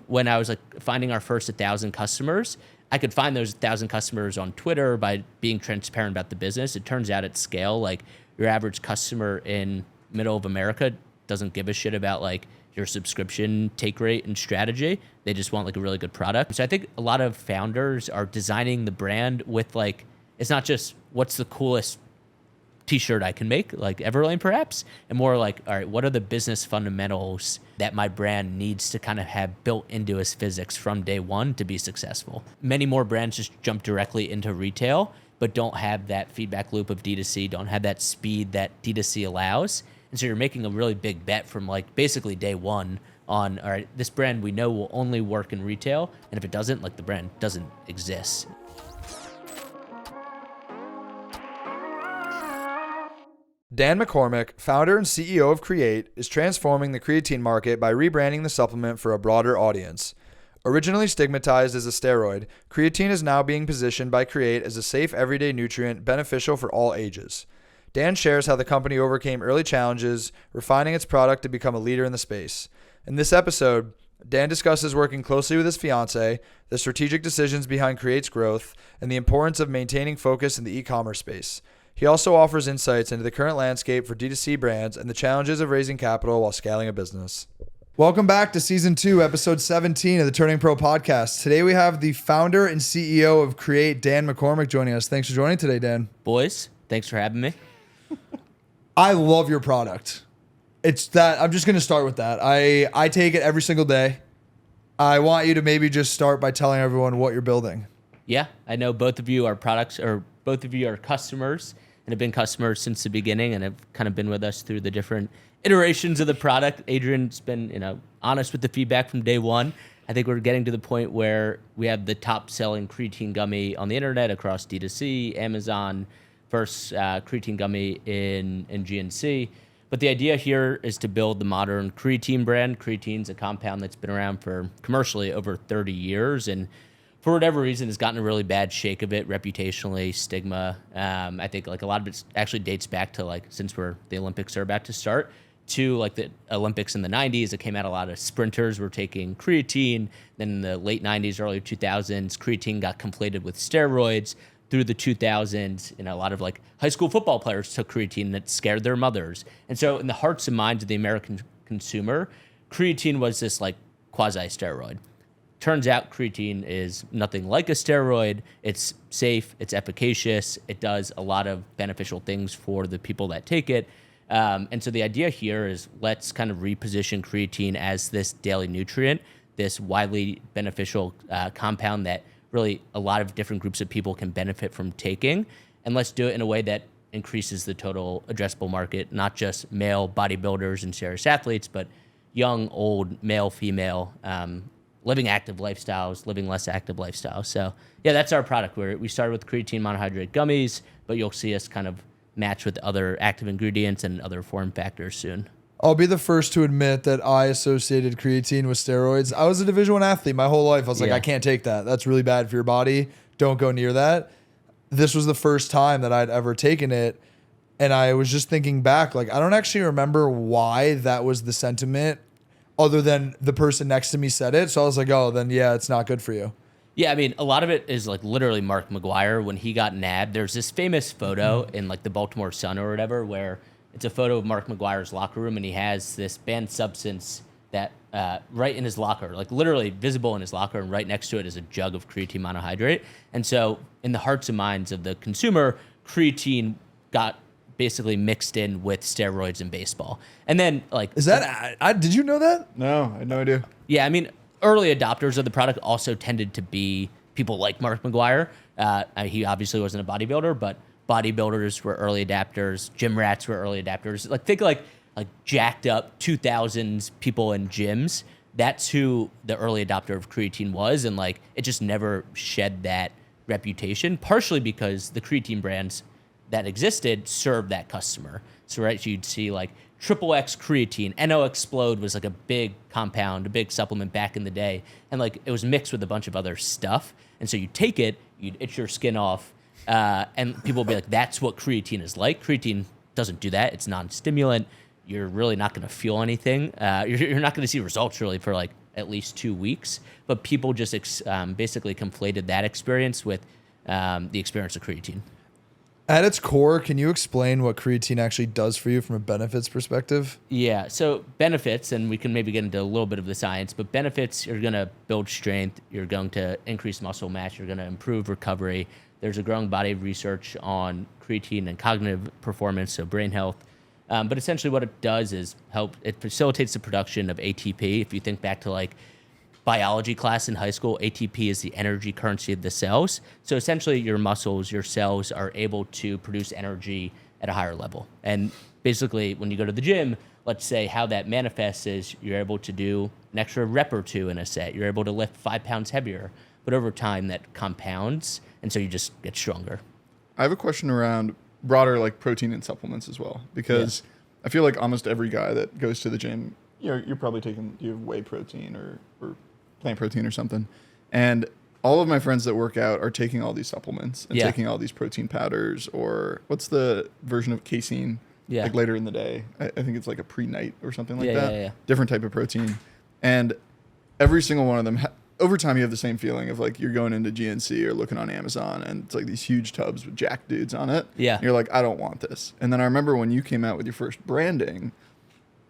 when I was like finding our first 1,000 customers, I could find those 1,000 customers on Twitter by being transparent about the business. It turns out at scale, like your average customer in middle of America doesn't give a shit about like your subscription take rate and strategy. They just want like a really good product. So I think a lot of founders are designing the brand with like, it's not just what's the coolest t-shirt I can make, like Everlane perhaps, and more like, all right, what are the business fundamentals that my brand needs to kind of have built into its physics from day one to be successful? Many more brands just jump directly into retail, but don't have that feedback loop of D2C, don't have that speed that D2C allows. And so you're making a really big bet from like basically day one on, all right, this brand we know will only work in retail. And if it doesn't, like the brand doesn't exist. Dan McCormick, founder and CEO of Create, is transforming the creatine market by rebranding the supplement for a broader audience. Originally stigmatized as a steroid, creatine is now being positioned by Create as a safe everyday nutrient beneficial for all ages. Dan shares how the company overcame early challenges, refining its product to become a leader in the space. In this episode, Dan discusses working closely with his fiancée, the strategic decisions behind Create's growth, and the importance of maintaining focus in the e-commerce space. He also offers insights into the current landscape for D2C brands and the challenges of raising capital while scaling a business. Welcome back to Season 2, Episode 17 of the Turning Pro Podcast. Today we have the founder and CEO of Create, Dan McCormick, joining us. Thanks for joining today, Dan. Boys, thanks for having me. I love your product. It's that, I'm just going to start with that. I take it every single day. I want you to maybe just start by telling everyone what you're building. Yeah, I know both of you are products, or both of you are customers and have been customers since the beginning and have kind of been with us through the different iterations of the product. Adrian's been, honest with the feedback from day one. I think we're getting to the point where we have the top selling creatine gummy on the internet across D2C, Amazon, first creatine gummy in GNC. But the idea here is to build the modern creatine brand. Creatine's a compound that's been around for commercially over 30 years and for whatever reason has gotten a really bad shake of it reputationally, stigma. I think like a lot of it actually dates back to like since the Olympics are about to start to like the Olympics in the 90s. It came out a lot of sprinters were taking creatine. Then in the late 90s, early 2000s, creatine got conflated with steroids. Through the 2000s, a lot of like high school football players took creatine that scared their mothers. And so in the hearts and minds of the American consumer, creatine was this like quasi-steroid. Turns out creatine is nothing like a steroid. It's safe, it's efficacious, it does a lot of beneficial things for the people that take it. And so the idea here is let's kind of reposition creatine as this daily nutrient, this widely beneficial compound that really a lot of different groups of people can benefit from taking. And let's do it in a way that increases the total addressable market, not just male bodybuilders and serious athletes, but young, old, male, female, living active lifestyles, living less active lifestyles. So yeah, that's our product. We started with creatine monohydrate gummies, but you'll see us kind of match with other active ingredients and other form factors soon. I'll be the first to admit that I associated creatine with steroids. I was a Division I athlete my whole life. I was like, I can't take that. That's really bad for your body. Don't go near that. This was the first time that I'd ever taken it. And I was just thinking back, like, I don't actually remember why that was the sentiment other than the person next to me said it. So I was like, oh, then yeah, it's not good for you. Yeah, I mean, a lot of it is like literally Mark McGuire when he got nabbed. There's this famous photo in like the Baltimore Sun or whatever where it's a photo of Mark McGuire's locker room and he has this banned substance that right in his locker, like literally visible in his locker, and right next to it is a jug of creatine monohydrate. And so in the hearts and minds of the consumer, creatine got basically mixed in with steroids in baseball. And then like... Is that... did you know that? No, I had no idea. Yeah, I mean, early adopters of the product also tended to be people like Mark McGuire. He obviously wasn't a bodybuilder, but bodybuilders were early adapters. Gym rats were early adapters. Like think like jacked up 2000s people in gyms. That's who the early adopter of creatine was. And like, it just never shed that reputation, partially because the creatine brands that existed served that customer. So right, so you'd see like XXX creatine, NO Explode was like a big compound, a big supplement back in the day. And like, it was mixed with a bunch of other stuff. And so you take it, you'd itch your skin off, and people will be like, that's what creatine is like. Creatine doesn't do that. It's non-stimulant. You're really not going to feel anything. You're not going to see results really for like at least 2 weeks, but people just basically conflated that experience with the experience of creatine. At its core, can you explain what creatine actually does for you from a benefits perspective? Yeah, so benefits, and we can maybe get into a little bit of the science, but benefits, you're going to build strength, you're going to increase muscle mass, you're going to improve recovery. There's a growing body of research on creatine and cognitive performance, so brain health. But essentially what it does is it facilitates the production of ATP. If you think back to like biology class in high school, ATP is the energy currency of the cells. So essentially your muscles, your cells are able to produce energy at a higher level. And basically when you go to the gym, let's say how that manifests is you're able to do an extra rep or two in a set. You're able to lift 5 pounds heavier, but over time that compounds. And so you just get stronger. I have a question around broader like protein and supplements as well, because I feel like almost every guy that goes to the gym, you're probably you have whey protein or plant protein or something. And all of my friends that work out are taking all these supplements and taking all these protein powders, or what's the version of casein like later in the day? I think it's like a pre-night or something like that. Yeah. Different type of protein. And every single one of them, over time you have the same feeling of like you're going into GNC or looking on Amazon and it's like these huge tubs with jack dudes on it. Yeah. And you're like, I don't want this. And then I remember when you came out with your first branding,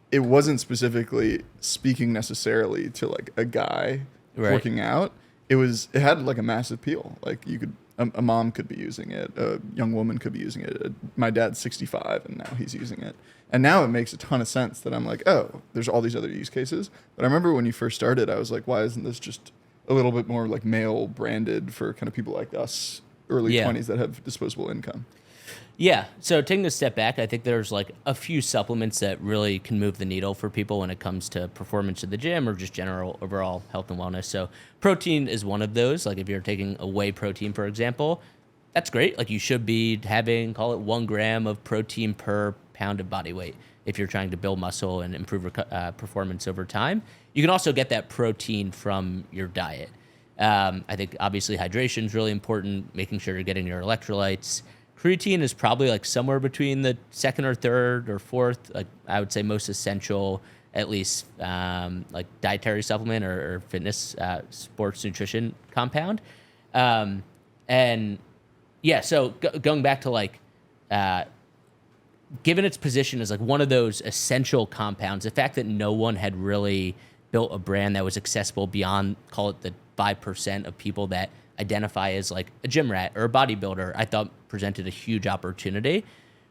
it wasn't specifically speaking necessarily to like a guy working out. It had like a massive appeal. Like you could, a mom could be using it, a young woman could be using it. My dad's 65 and now he's using it. And now it makes a ton of sense that I'm like, oh, there's all these other use cases. But I remember when you first started, I was like, why isn't this just a little bit more like male branded for kind of people like us, early 20s that have disposable income? Yeah. So taking a step back, I think there's like a few supplements that really can move the needle for people when it comes to performance at the gym or just general overall health and wellness. So protein is one of those. Like if you're taking a whey protein, for example, that's great. Like you should be having, call it 1 gram of protein per pound of body weight if you're trying to build muscle and improve performance over time. You can also get that protein from your diet. I think obviously hydration is really important, making sure you're getting your electrolytes. Creatine is probably like somewhere between the second or third or fourth, like I would say most essential, at least like dietary supplement or fitness, sports nutrition compound. And yeah, so going back to like, given its position as like one of those essential compounds, the fact that no one had really built a brand that was accessible beyond, call it the 5% of people that identify as like a gym rat or a bodybuilder, I thought presented a huge opportunity.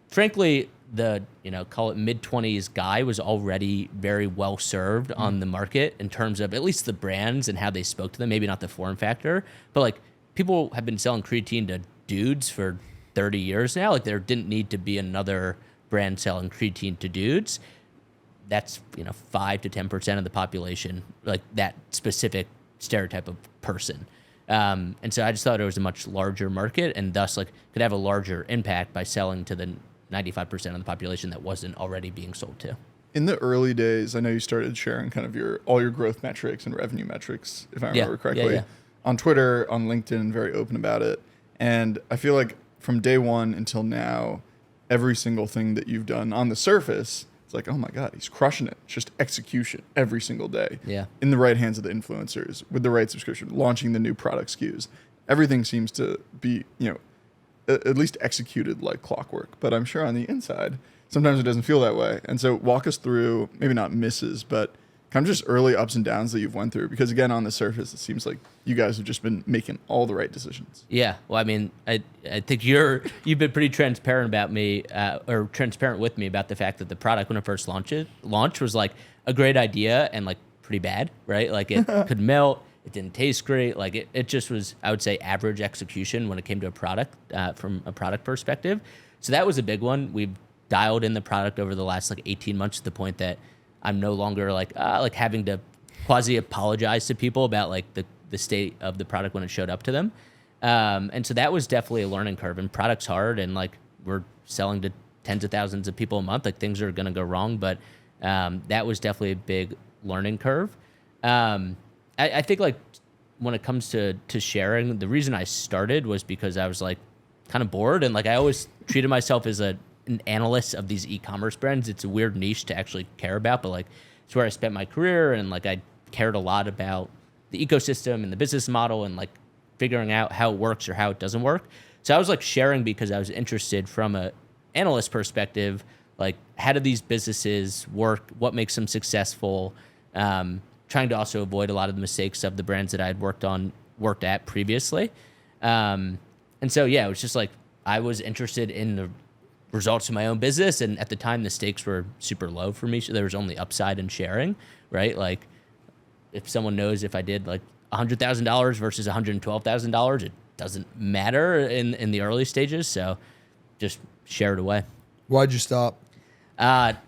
Frankly, the, call it mid-20s guy was already very well served on the market in terms of at least the brands and how they spoke to them, maybe not the form factor, but like people have been selling creatine to dudes for 30 years now. Like there didn't need to be another brand selling creatine to dudes. That's 5 to 10% of the population, like that specific stereotype of person. And so I just thought it was a much larger market and thus like could have a larger impact by selling to the 95% of the population that wasn't already being sold to. In the early days, I know you started sharing kind of all your growth metrics and revenue metrics, if I remember correctly, on Twitter, on LinkedIn, very open about it. And I feel like from day one until now, every single thing that you've done on the surface, it's like, oh my God, he's crushing it. It's just execution every single day. Yeah. In the right hands of the influencers, with the right subscription, launching the new product SKUs. Everything seems to be, at least executed like clockwork. But I'm sure on the inside, sometimes it doesn't feel that way. And so walk us through, maybe not misses, but kind of just early ups and downs that you've went through. Because again, on the surface, it seems like you guys have just been making all the right decisions. Yeah. Well, I mean, I think you've been pretty transparent about me, or transparent with me about the fact that the product when it first launched was like a great idea and like pretty bad, right? Like it could melt. It didn't taste great. Like it just was, I would say, average execution when it came to a product, from a product perspective. So that was a big one. We've dialed in the product over the last like 18 months to the point that I'm no longer like having to quasi apologize to people about like the state of the product when it showed up to them. And so that was definitely a learning curve, and product's hard, and like we're selling to tens of thousands of people a month. Like things are going to go wrong, but that was definitely a big learning curve. I think like when it comes to sharing, the reason I started was because I was like kind of bored, and like I always treated myself as an analyst of these e-commerce brands. It's a weird niche to actually care about, but like it's where I spent my career, and like I cared a lot about the ecosystem and the business model and like figuring out how it works or how it doesn't work. So I was like sharing because I was interested from a analyst perspective, like how do these businesses work? What makes them successful? Trying to also avoid a lot of the mistakes of the brands that I had worked at previously. And so, yeah, it was just like, I was interested in the results of my own business. And at the time, the stakes were super low for me. So there was only upside in sharing, right? Like if someone knows if I did like $100,000 versus $112,000, it doesn't matter in the early stages. So just share it away. Why'd you stop? Why'd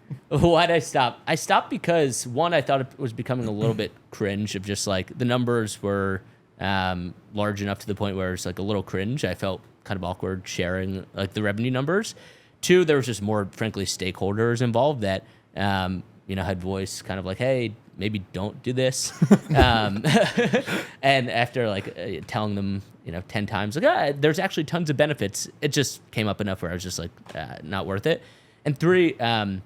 I stop? I stopped because one, I thought it was becoming a little bit cringe of just like the numbers were large enough to the point where it's like a little cringe. I felt kind of awkward sharing like the revenue numbers. Two, there was just more, frankly, stakeholders involved that, had voiced kind of like, hey, maybe don't do this. And after like telling them, 10 times, like, there's actually tons of benefits. It just came up enough where I was just like, not worth it. And three, at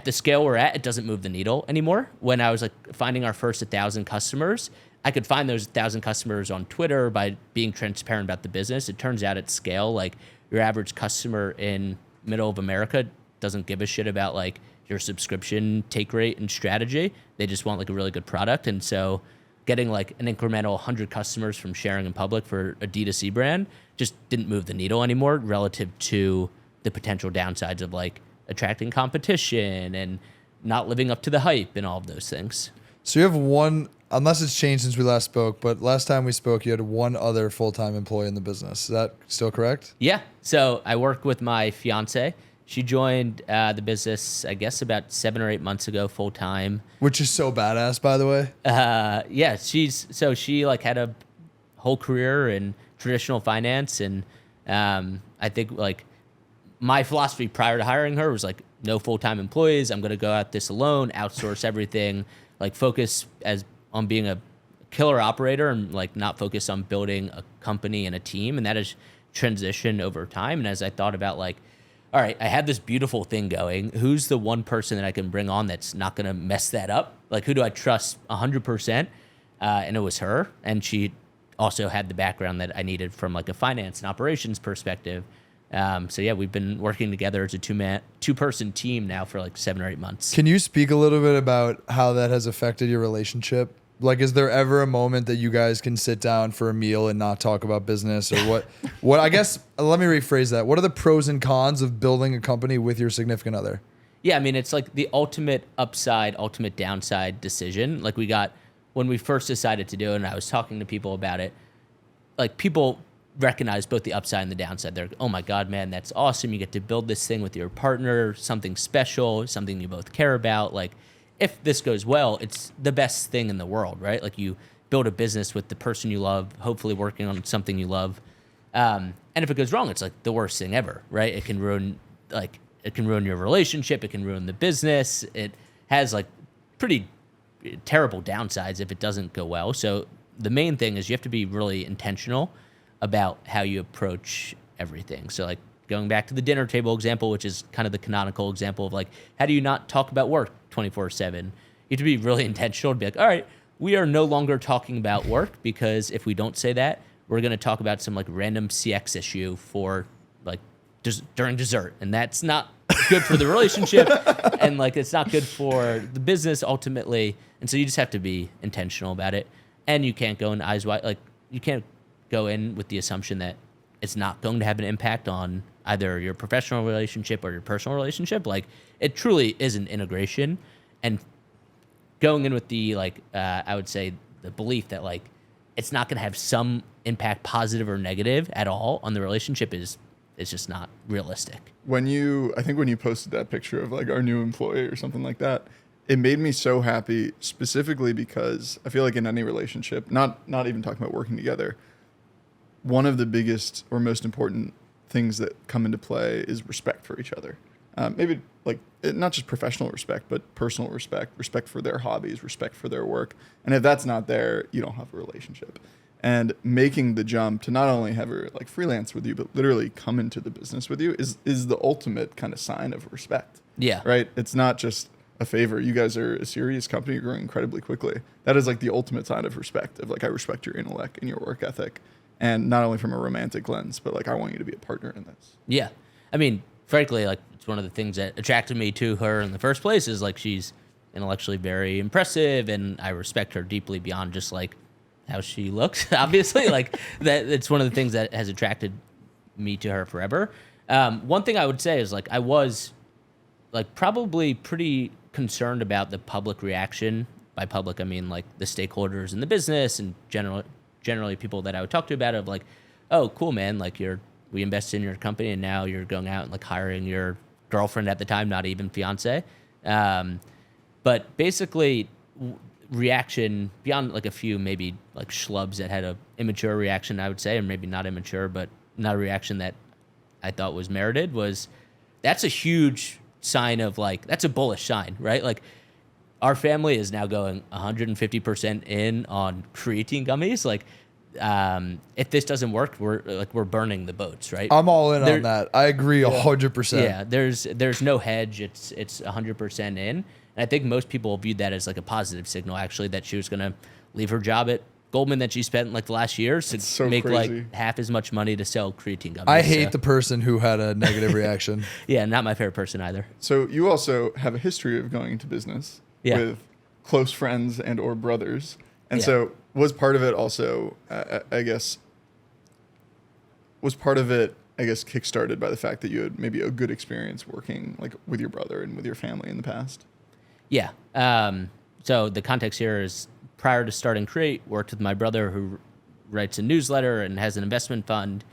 the scale we're at, it doesn't move the needle anymore. When I was like finding our first 1,000 customers, I could find those 1,000 customers on Twitter by being transparent about the business. It turns out at scale, like your average customer in middle of America doesn't give a shit about like your subscription take rate and strategy. They just want like a really good product. And so getting like an incremental 100 customers from sharing in public for a D2C brand just didn't move the needle anymore relative to the potential downsides of like attracting competition and not living up to the hype and all of those things. So you have one, unless it's changed since we last spoke, but last time we spoke, you had one other full-time employee in the business. Is that still correct? Yeah. So I work with my fiancée. She joined the business, I guess, about 7 or 8 months ago, full-time. Which is so badass, by the way. Yeah. She like had a whole career in traditional finance. And I think like my philosophy prior to hiring her was like, no full-time employees. I'm going to go at this alone, outsource everything, like focus on being a killer operator and like not focus on building a company and a team. And that has transitioned over time. And as I thought about like, all right, I had this beautiful thing going. Who's the one person that I can bring on that's not going to mess that up? Like, who do I trust 100%? And it was her. And she also had the background that I needed from like a finance and operations perspective. So yeah, we've been working together as a two-person team now for like 7 or 8 months. Can you speak a little bit about how that has affected your relationship? Like, is there ever a moment that you guys can sit down for a meal and not talk about business or what, I guess, let me rephrase that. What are the pros and cons of building a company with your significant other? Yeah. I mean, it's like the ultimate upside, ultimate downside decision. Like when we first decided to do it and I was talking to people about it, like people recognize both the upside and the downside. They're like, oh my God, man, that's awesome. You get to build this thing with your partner, something special, something you both care about. Like, if this goes well, it's the best thing in the world, right? Like you build a business with the person you love, hopefully working on something you love. And if it goes wrong, it's like the worst thing ever, right? It can ruin your relationship. It can ruin the business. It has like pretty terrible downsides if it doesn't go well. So the main thing is you have to be really intentional about how you approach everything. So like going back to the dinner table example, which is kind of the canonical example of like, how do you not talk about work 24/7? You have to be really intentional to be like, all right, we are no longer talking about work because if we don't say that, we're going to talk about some like random CX issue for like just during dessert. And that's not good for the relationship and like, it's not good for the business ultimately. And so you just have to be intentional about it. And you can't go in eyes wide, like you can't go in with the assumption that it's not going to have an impact on either your professional relationship or your personal relationship. Like it truly is an integration, and going in with the like, I would say the belief that like it's not going to have some impact, positive or negative at all on the relationship is just not realistic. I think when you posted that picture of like our new employee or something like that, it made me so happy specifically because I feel like in any relationship, not even talking about working together, one of the biggest or most important things that come into play is respect for each other. Maybe like not just professional respect, but personal respect for their hobbies, respect for their work. And if that's not there, you don't have a relationship. And making the jump to not only have her like freelance with you, but literally come into the business with you is the ultimate kind of sign of respect. Yeah. Right. It's not just a favor. You guys are a serious company growing incredibly quickly. That is like the ultimate sign of respect. Of like, I respect your intellect and your work ethic, and not only from a romantic lens, but like I want you to be a partner in this. Yeah. I mean, frankly, like it's one of the things that attracted me to her in the first place is like she's intellectually very impressive, and I respect her deeply beyond just like how she looks. Obviously, like that. It's one of the things that has attracted me to her forever. One thing I would say is like I was like probably pretty concerned about the public reaction. By public, I mean like the stakeholders in the business and generally people that I would talk to about it, of like, oh, cool, man, like we invested in your company and now you're going out and like hiring your girlfriend at the time, not even fiance. But basically reaction beyond like a few maybe like schlubs that had a immature reaction, I would say, or maybe not immature, but not a reaction that I thought was merited, was that's a huge sign of like, that's a bullish sign, right? Like our family is now going 150% in on creatine gummies. Like, if this doesn't work, we're burning the boats, right? I'm all in on that. I agree 100%. Yeah, there's no hedge. It's 100% in, and I think most people viewed that as like a positive signal, actually, that she was gonna leave her job at Goldman that she spent like the last years to make crazy. like half as much money to sell creatine gummies. I hate the person who had a negative reaction. Yeah, not my favorite person either. So you also have a history of going into business with close friends and or brothers, and so was part of it also, I guess kickstarted by the fact that you had maybe a good experience working like with your brother and with your family in the past? Yeah. So the context here is prior to starting Create, worked with my brother who writes a newsletter and has an investment fund.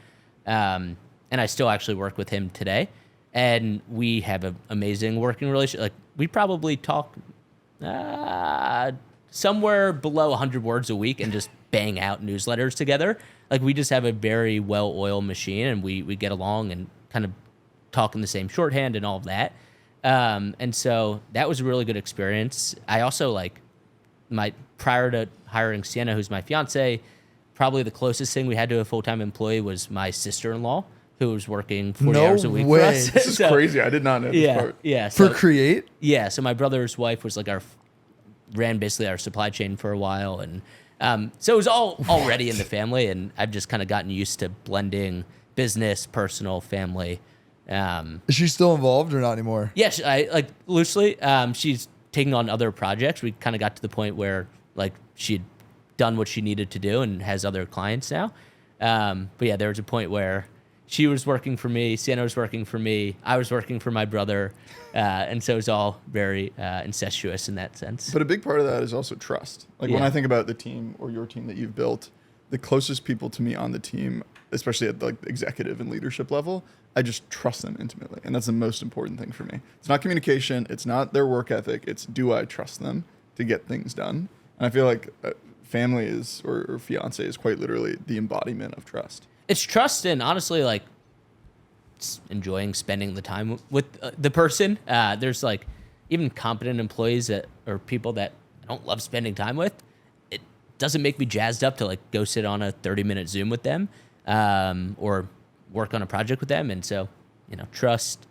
And I still actually work with him today. And we have an amazing working relationship. Like we probably talk somewhere below 100 words a week and just bang out newsletters together. Like we just have a very well-oiled machine, and we get along and kind of talk in the same shorthand and all of that. And so that was a really good experience. I also prior to hiring Sienna, who's my fiance, probably the closest thing we had to a full-time employee was my sister-in-law, who was working 40 hours a week for us. This is crazy. I did not know this part. Yeah. For Create? Yeah. So my brother's wife was like ran basically our supply chain for a while. And so it was all already in the family. And I've just kind of gotten used to blending business, personal, family. Is she still involved or not anymore? Yes, I like loosely. She's taking on other projects. We kind of got to the point where like she'd done what she needed to do and has other clients now. But yeah, there was a point where she was working for me, Sienna was working for me, I was working for my brother, and so it was all very incestuous in that sense. But a big part of that is also trust. Like when I think about the team or your team that you've built, the closest people to me on the team, especially at like the executive and leadership level, I just trust them intimately. And that's the most important thing for me. It's not communication. It's not their work ethic. It's do I trust them to get things done? And I feel like family is, or fiance is quite literally the embodiment of trust. It's trust, and honestly, like enjoying spending the time with the person. There's like even competent employees or people that I don't love spending time with. It doesn't make me jazzed up to like go sit on a 30-minute Zoom with them or work on a project with them. And so, trust,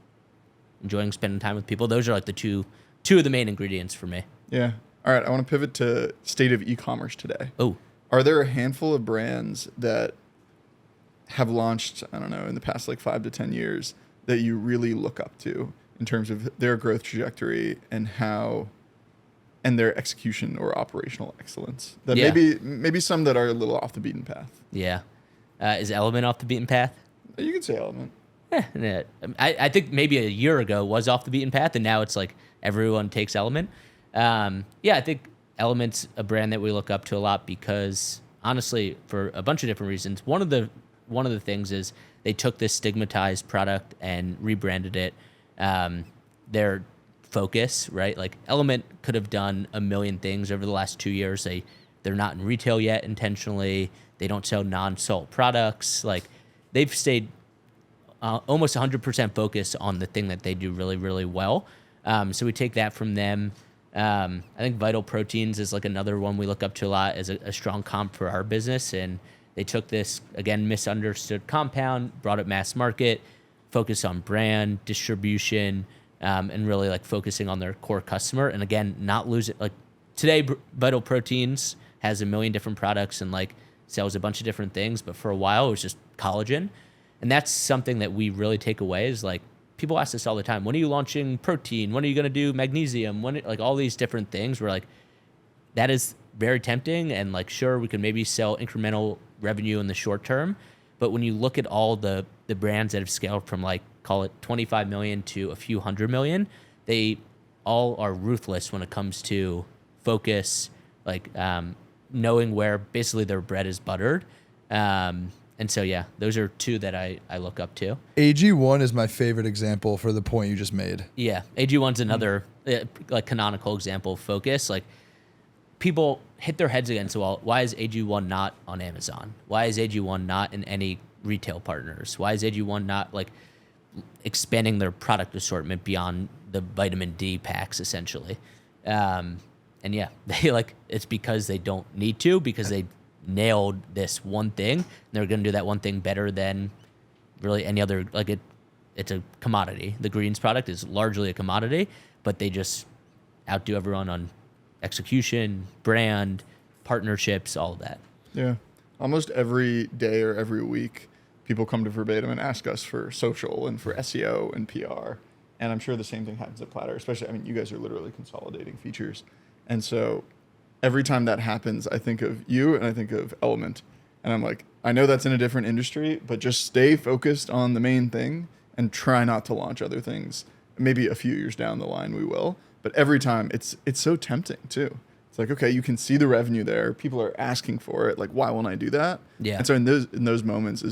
enjoying spending time with people. Those are like the two of the main ingredients for me. Yeah. All right. I want to pivot to state of e-commerce today. Oh, are there a handful of brands that have launched, I don't know, in the past like 5 to 10 years that you really look up to in terms of their growth trajectory and their execution or operational excellence? That maybe some that are a little off the beaten path. Yeah. Is Element off the beaten path? You can say Element. Yeah. I think maybe a year ago was off the beaten path, and now it's like everyone takes Element. I think Element's a brand that we look up to a lot because, honestly, for a bunch of different reasons. One of the things is they took this stigmatized product and rebranded it. Their focus, right? Like Element could have done a million things over the last 2 years. They're not in retail yet intentionally. They don't sell non-salt products. Like they've stayed almost 100% focused on the thing that they do really, really well. So we take that from them. I think Vital Proteins is like another one we look up to a lot as a strong comp for our business. And they took this, again, misunderstood compound, brought it mass market, focused on brand, distribution, and really like focusing on their core customer. And again, not losing, like today, Vital Proteins has a million different products and like sells a bunch of different things. But for a while, it was just collagen. And that's something that we really take away is like, people ask us all the time, when are you launching protein? When are you going to do magnesium? Like all these different things. We're like, that is very tempting. And like, sure, we can maybe sell incremental revenue in the short term. But when you look at all the brands that have scaled from like, call it 25 million to a few 100 million, they all are ruthless when it comes to focus, like knowing where basically their bread is buttered. And so, yeah, those are two that I look up to. AG1 is my favorite example for the point you just made. Yeah, AG1's another like canonical example of focus. Like people hit their heads against the wall. Why is AG1 not on Amazon? Why is AG1 not in any retail partners? Why is AG1 not like expanding their product assortment beyond the vitamin D packs essentially? And yeah, they like, it's because they don't need to, because they nailed this one thing. And they're going to do that one thing better than really any other, like it's a commodity. The greens product is largely a commodity, but they just outdo everyone on execution, brand, partnerships, all of that. Yeah. Almost every day or every week, people come to Verbatim and ask us for social and for SEO and PR. And I'm sure the same thing happens at Platter, especially, I mean, you guys are literally consolidating features. And so every time that happens, I think of you and I think of Element. And I'm like, I know that's in a different industry, but just stay focused on the main thing and try not to launch other things. Maybe a few years down the line we will. But every time it's so tempting too. It's like, okay, you can see the revenue there. People are asking for it. Like, why won't I do that? Yeah. And so in those moments,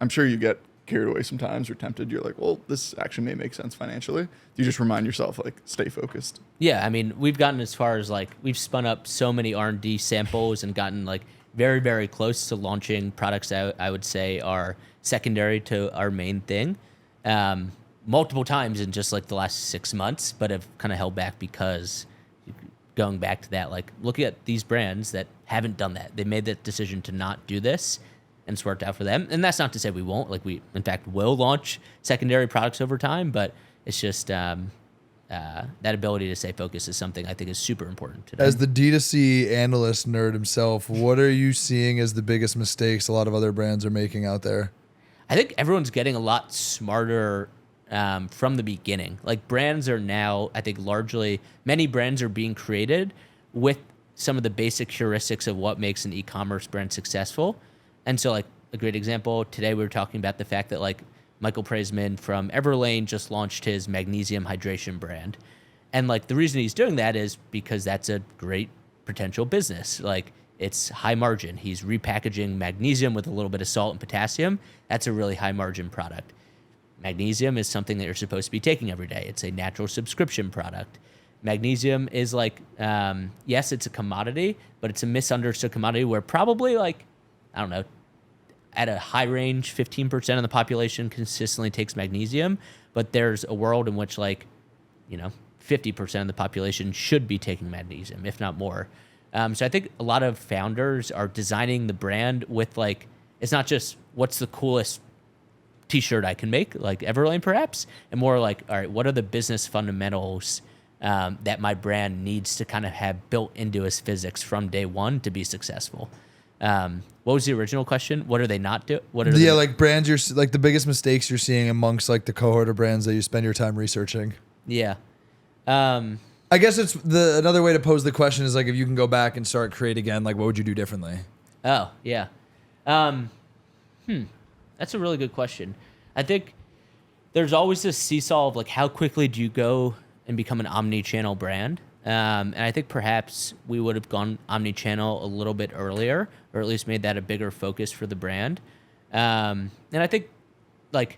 I'm sure you get carried away sometimes or tempted. You're like, well, this actually may make sense financially. You just remind yourself, like, stay focused. Yeah, I mean, we've gotten as far as like, we've spun up so many R&D samples and gotten like very, very close to launching products that I would say are secondary to our main thing. Multiple times in just like the last 6 months, but have kind of held back because going back to that, like looking at these brands that haven't done that. They made that decision to not do this and it's worked out for them. And that's not to say we won't, like we in fact will launch secondary products over time, but it's just that ability to stay focused is something I think is super important today. As the D2C analyst nerd himself, what are you seeing as the biggest mistakes a lot of other brands are making out there? I think everyone's getting a lot smarter from the beginning. Like brands are now, I think largely, many brands are being created with some of the basic heuristics of what makes an e-commerce brand successful. And so like a great example, today we were talking about the fact that like Michael Praisman from Everlane just launched his magnesium hydration brand. And like the reason he's doing that is because that's a great potential business. Like it's high margin. He's repackaging magnesium with a little bit of salt and potassium. That's a really high margin product. Magnesium is something that you're supposed to be taking every day. It's a natural subscription product. Magnesium is like, yes, it's a commodity, but it's a misunderstood commodity where probably like, I don't know, at a high range, 15% of the population consistently takes magnesium, but there's a world in which like, 50% of the population should be taking magnesium, if not more. So I think a lot of founders are designing the brand with like, it's not just what's the coolest t-shirt I can make, like Everlane perhaps, and more like, all right, what are the business fundamentals that my brand needs to kind of have built into its physics from day one to be successful? What was the original question? What are they not doing? Like brands you're like the biggest mistakes you're seeing amongst like the cohort of brands that you spend your time researching. Yeah. I guess it's another way to pose the question is like, if you can go back and start create again, like what would you do differently? Oh, yeah. That's a really good question. I think there's always this seesaw of like, how quickly do you go and become an omni-channel brand? And I think perhaps we would have gone omni-channel a little bit earlier, or at least made that a bigger focus for the brand. And I think like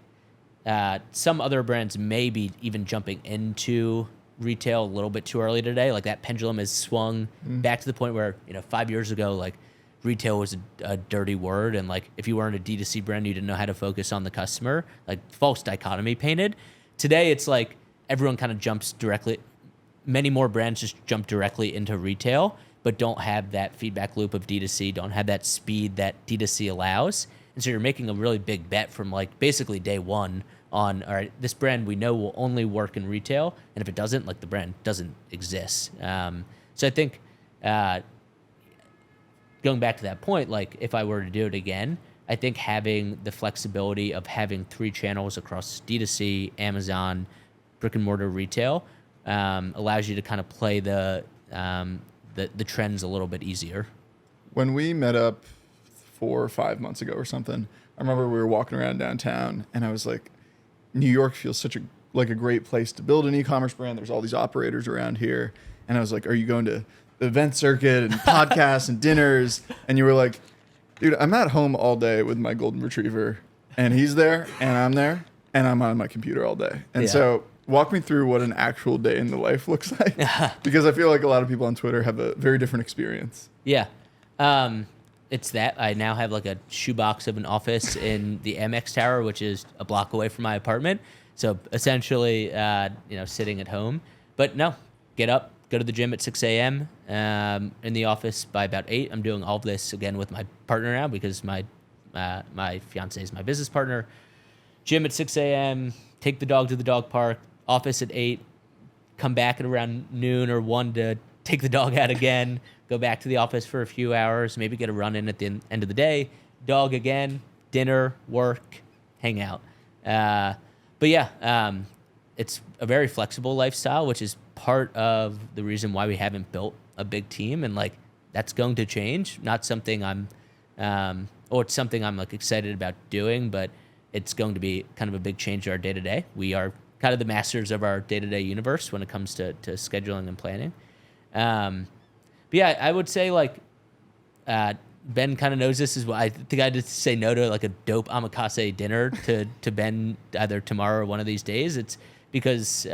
some other brands may be even jumping into retail a little bit too early today. Like that pendulum has swung back to the point where, 5 years ago, like retail was a dirty word. And like, if you weren't a D2C brand, you didn't know how to focus on the customer, like false dichotomy painted. Today, it's like everyone kind of jumps directly. Many more brands just jump directly into retail, but don't have that feedback loop of D2C, don't have that speed that D2C allows. And so you're making a really big bet from like basically day one on, all right, this brand we know will only work in retail. And if it doesn't, like the brand doesn't exist. So I think going back to that point, like if I were to do it again, I think having the flexibility of having 3 channels across D2C, Amazon, brick and mortar retail allows you to kind of play the trends a little bit easier. When we met up 4 or 5 months ago or something, I remember we were walking around downtown and I was like, New York feels such a great place to build an e-commerce brand. There's all these operators around here. And I was like, are you going to the event circuit and podcasts and dinners? And you were like, dude, I'm at home all day with my golden retriever and he's there and I'm there and I'm on my computer all day. And so walk me through what an actual day in the life looks like, because I feel like a lot of people on Twitter have a very different experience. Yeah. It's that I now have like a shoebox of an office in the Amex Tower, which is a block away from my apartment. So essentially, sitting at home. But no, get up, go to the gym at 6 a.m. In the office by about 8. I'm doing all of this again with my partner now because my fiancée is my business partner. Gym at 6 a.m., take the dog to the dog park, office at 8, come back at around noon or 1 to take the dog out again, go back to the office for a few hours, maybe get a run in at the end of the day, dog again, dinner, work, hang out. It's a very flexible lifestyle, which is part of the reason why we haven't built a big team. And like, that's going to change. Not something it's something I'm like excited about doing, but it's going to be kind of a big change to our day to day. We are kind of the masters of our day to day universe when it comes to scheduling and planning. I would say like, Ben kind of knows this is what I think I just say no to like a dope omakase dinner to Ben either tomorrow or one of these days. It's because,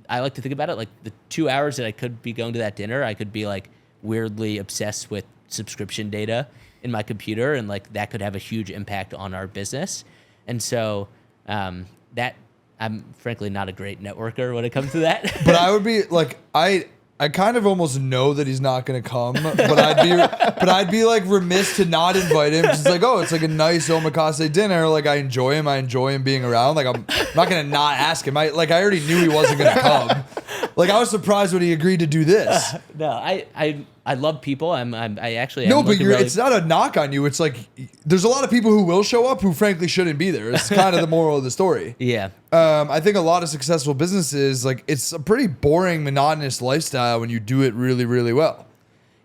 I like to think about it like the 2 hours that I could be going to that dinner, I could be like weirdly obsessed with subscription data in my computer, and like that could have a huge impact on our business. And so that I'm frankly not a great networker when it comes to that. But I would be like, I kind of almost know that he's not going to come, but I'd be like remiss to not invite him. It's like, oh, it's like a nice omakase dinner. Like I enjoy him being around. Like I'm not going to not ask him. I already knew he wasn't going to come. Like I was surprised when he agreed to do this. No, I love people. I actually no, but it's not a knock on you. It's like there's a lot of people who will show up who frankly shouldn't be there. It's kind of the moral of the story. Yeah. I think a lot of successful businesses, like it's a pretty boring, monotonous lifestyle when you do it really, really well.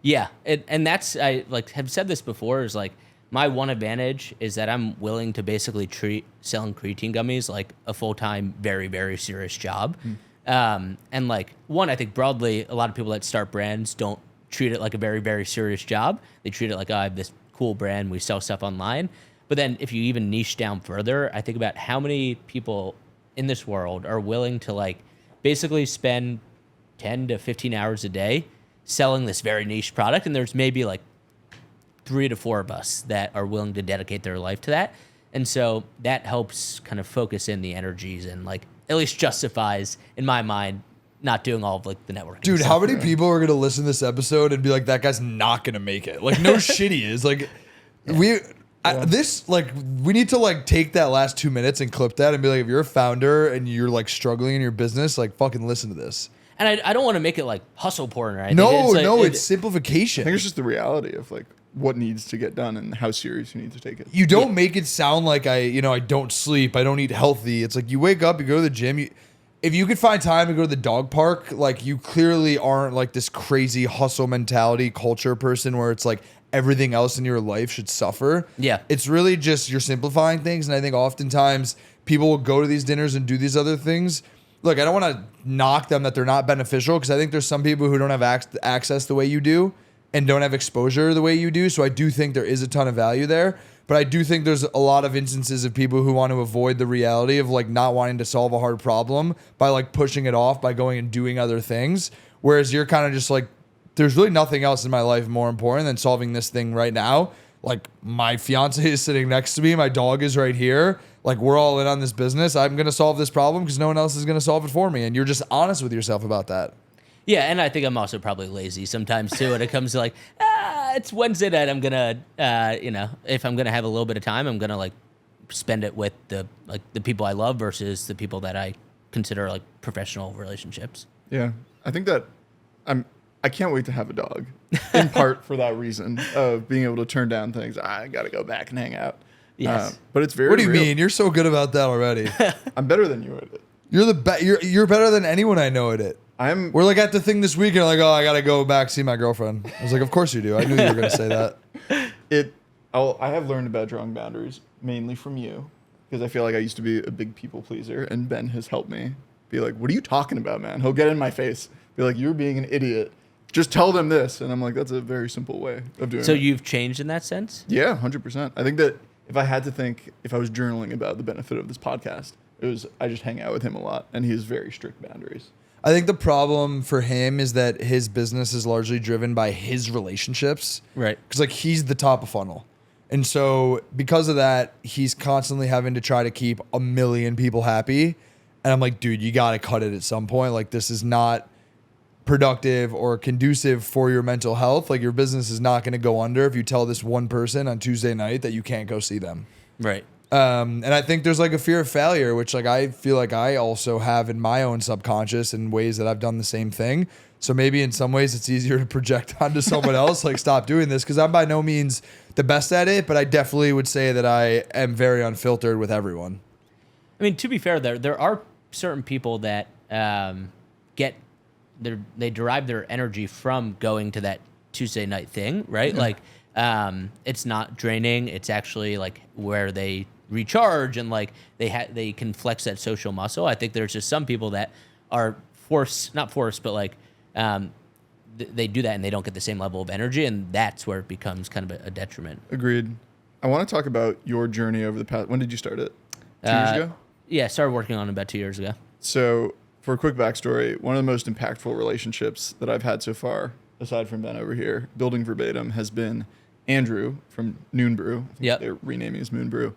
Yeah, and that's I like have said this before. Is like my one advantage is that I'm willing to basically treat selling creatine gummies like a full-time, very, very serious job. And like one, I think broadly, a lot of people that start brands don't treat it like a very, very serious job. They treat it like, oh, I have this cool brand, we sell stuff online. But then if you even niche down further, I think about how many people in this world are willing to like basically spend 10 to 15 hours a day selling this very niche product. And there's maybe like 3 to 4 of us that are willing to dedicate their life to that. And so that helps kind of focus in the energies and like at least justifies, in my mind, not doing all of like the networking. Dude, stuff. how many people are going to listen to this episode and be like, that guy's not going to make it? Like, no shit he is. Like, we need to like take that last 2 minutes and clip that and be like, if you're a founder and you're like struggling in your business, like fucking listen to this. And I don't want to make it like hustle porn or anything. No, it's simplification. I think it's just the reality of like what needs to get done and how serious you need to take it. You don't make it sound like I don't sleep, I don't eat healthy. It's like you wake up, you go to the gym. If you could find time to go to the dog park, like you clearly aren't like this crazy hustle mentality culture person where it's like everything else in your life should suffer. Yeah. It's really just you're simplifying things. And I think oftentimes people will go to these dinners and do these other things. Look, I don't want to knock them that they're not beneficial because I think there's some people who don't have access the way you do and don't have exposure the way you do. So I do think there is a ton of value there. But I do think there's a lot of instances of people who want to avoid the reality of like not wanting to solve a hard problem by like pushing it off by going and doing other things. Whereas you're kind of just like, there's really nothing else in my life more important than solving this thing right now. Like my fiance is sitting next to me. My dog is right here. Like we're all in on this business. I'm going to solve this problem because no one else is going to solve it for me. And you're just honest with yourself about that. Yeah, and I think I'm also probably lazy sometimes too when it comes to like, it's Wednesday night. I'm gonna, if I'm gonna have a little bit of time, I'm gonna like spend it with the people I love versus the people that I consider like professional relationships. Yeah, I think that I can't wait to have a dog, in part for that reason of being able to turn down things. I got to go back and hang out. Yes. But it's very What do you real. mean? You're so good about that already. I'm better than you at it. You're better than anyone I know at it. We're like at the thing this weekend, like, oh, I gotta go back see my girlfriend. I was like, of course you do. I knew you were gonna say that. I have learned about drawing boundaries mainly from you, because I feel like I used to be a big people pleaser, and Ben has helped me be like, what are you talking about, man? He'll get in my face, be like, you're being an idiot. Just tell them this. And I'm like, that's a very simple way of doing it. So you've changed in that sense? Yeah, 100%. I think that if I had to think, if I was journaling about the benefit of this podcast, I just hang out with him a lot, and he has very strict boundaries. I think the problem for him is that his business is largely driven by his relationships. Right. Because like he's the top of funnel. And so because of that, he's constantly having to try to keep 1 million people happy. And I'm like, dude, you got to cut it at some point. Like this is not productive or conducive for your mental health. Like your business is not going to go under if you tell this one person on Tuesday night that you can't go see them. Right. And I think there's like a fear of failure, which like I feel like I also have in my own subconscious in ways that I've done the same thing. So maybe in some ways it's easier to project onto someone else, like stop doing this, because I'm by no means the best at it, but I definitely would say that I am very unfiltered with everyone. I mean, to be fair, there are certain people that they derive their energy from going to that Tuesday night thing, right? Yeah. Like, it's not draining. It's actually like where they recharge and like they can flex that social muscle. I think there's just some people that are not forced, but like they do that and they don't get the same level of energy, and that's where it becomes kind of a detriment. Agreed. I want to talk about your journey over the past. When did you start it? 2 years ago? Yeah, I started working on it about 2 years ago. So, for a quick backstory, one of the most impactful relationships that I've had so far, aside from Ben over here, building Verbatim, has been Andrew from Noon Brew. Yep. They're renaming as Moon Brew,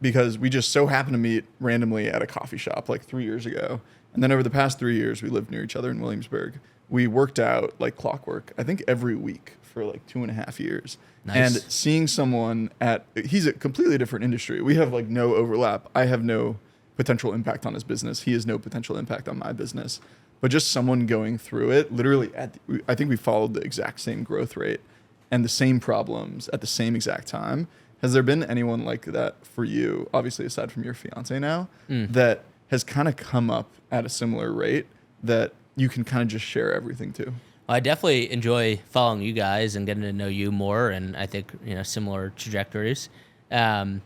because we just so happened to meet randomly at a coffee shop like 3 years ago. And then over the past 3 years, we lived near each other in Williamsburg. We worked out like clockwork, I think every week for like 2.5 years. Nice. And seeing someone he's a completely different industry. We have like no overlap. I have no potential impact on his business. He has no potential impact on my business. But just someone going through it, literally I think we followed the exact same growth rate and the same problems at the same exact time. Has there been anyone like that for you, obviously aside from your fiancé now, that has kind of come up at a similar rate that you can kind of just share everything to? I definitely enjoy following you guys and getting to know you more, and I think similar trajectories. I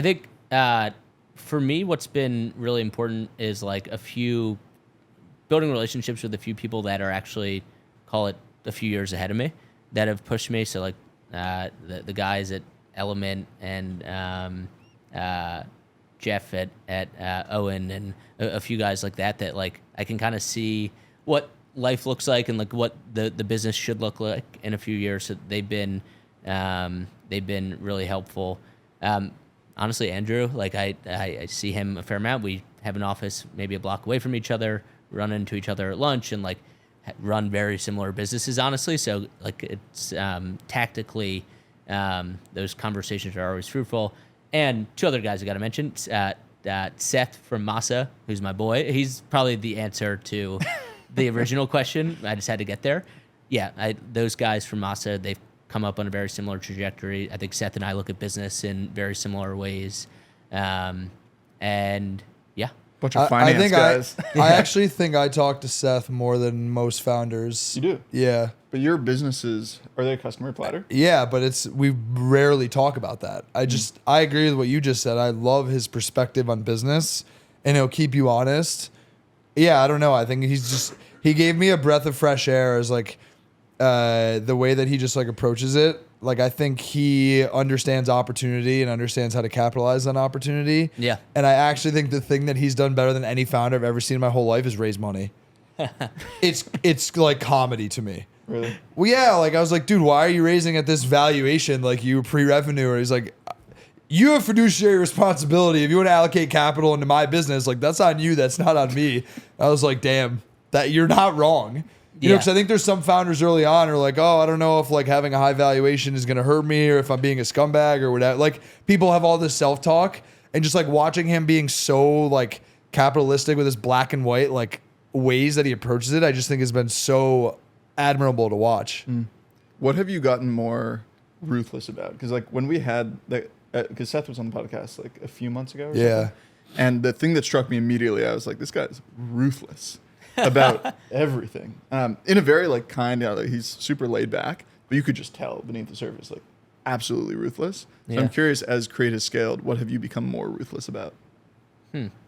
think for me, what's been really important is like building relationships with a few people that are actually, call it a few years ahead of me, that have pushed me. So like the guys at Element and Jeff at Owen and a few guys like that like I can kind of see what life looks like and like what the business should look like in a few years. So they've been really helpful. Honestly, Andrew, like I see him a fair amount. We have an office maybe a block away from each other, run into each other at lunch, and like run very similar businesses, honestly. So like it's tactically, those conversations are always fruitful. And two other guys I got to mention, Seth from Masa, who's my boy. He's probably the answer to the original question. I just had to get there. Yeah, those guys from Masa, they've come up on a very similar trajectory. I think Seth and I look at business in very similar ways. And yeah. Bunch of finance guys. I actually think I talk to Seth more than most founders. You do? Yeah. But your businesses, are they a customer platter? Yeah, but we rarely talk about that. I agree with what you just said. I love his perspective on business, and he'll keep you honest. Yeah, I don't know. I think he gave me a breath of fresh air as like the way that he just like approaches it. Like I think he understands opportunity and understands how to capitalize on opportunity. Yeah. And I actually think the thing that he's done better than any founder I've ever seen in my whole life is raise money. It's like comedy to me. Really? Well, yeah. Like I was like, dude, why are you raising at this valuation? Like you pre-revenue? Or he's like, you have fiduciary responsibility. If you want to allocate capital into my business, like that's on you. That's not on me. I was like, damn, that you're not wrong. You know, because I think there's some founders early on who are like, oh, I don't know if like having a high valuation is going to hurt me or if I'm being a scumbag or whatever. Like people have all this self-talk, and just like watching him being so like capitalistic with his black and white like ways that he approaches it, I just think has been so admirable to watch. What have you gotten more ruthless about? Because like when we had that, because Seth was on the podcast like a few months ago. Or something, and the thing that struck me immediately, I was like, this guy's ruthless about everything. In a very like kind, he's super laid back, but you could just tell beneath the surface, like absolutely ruthless. So I'm curious, as Create has scaled, what have you become more ruthless about?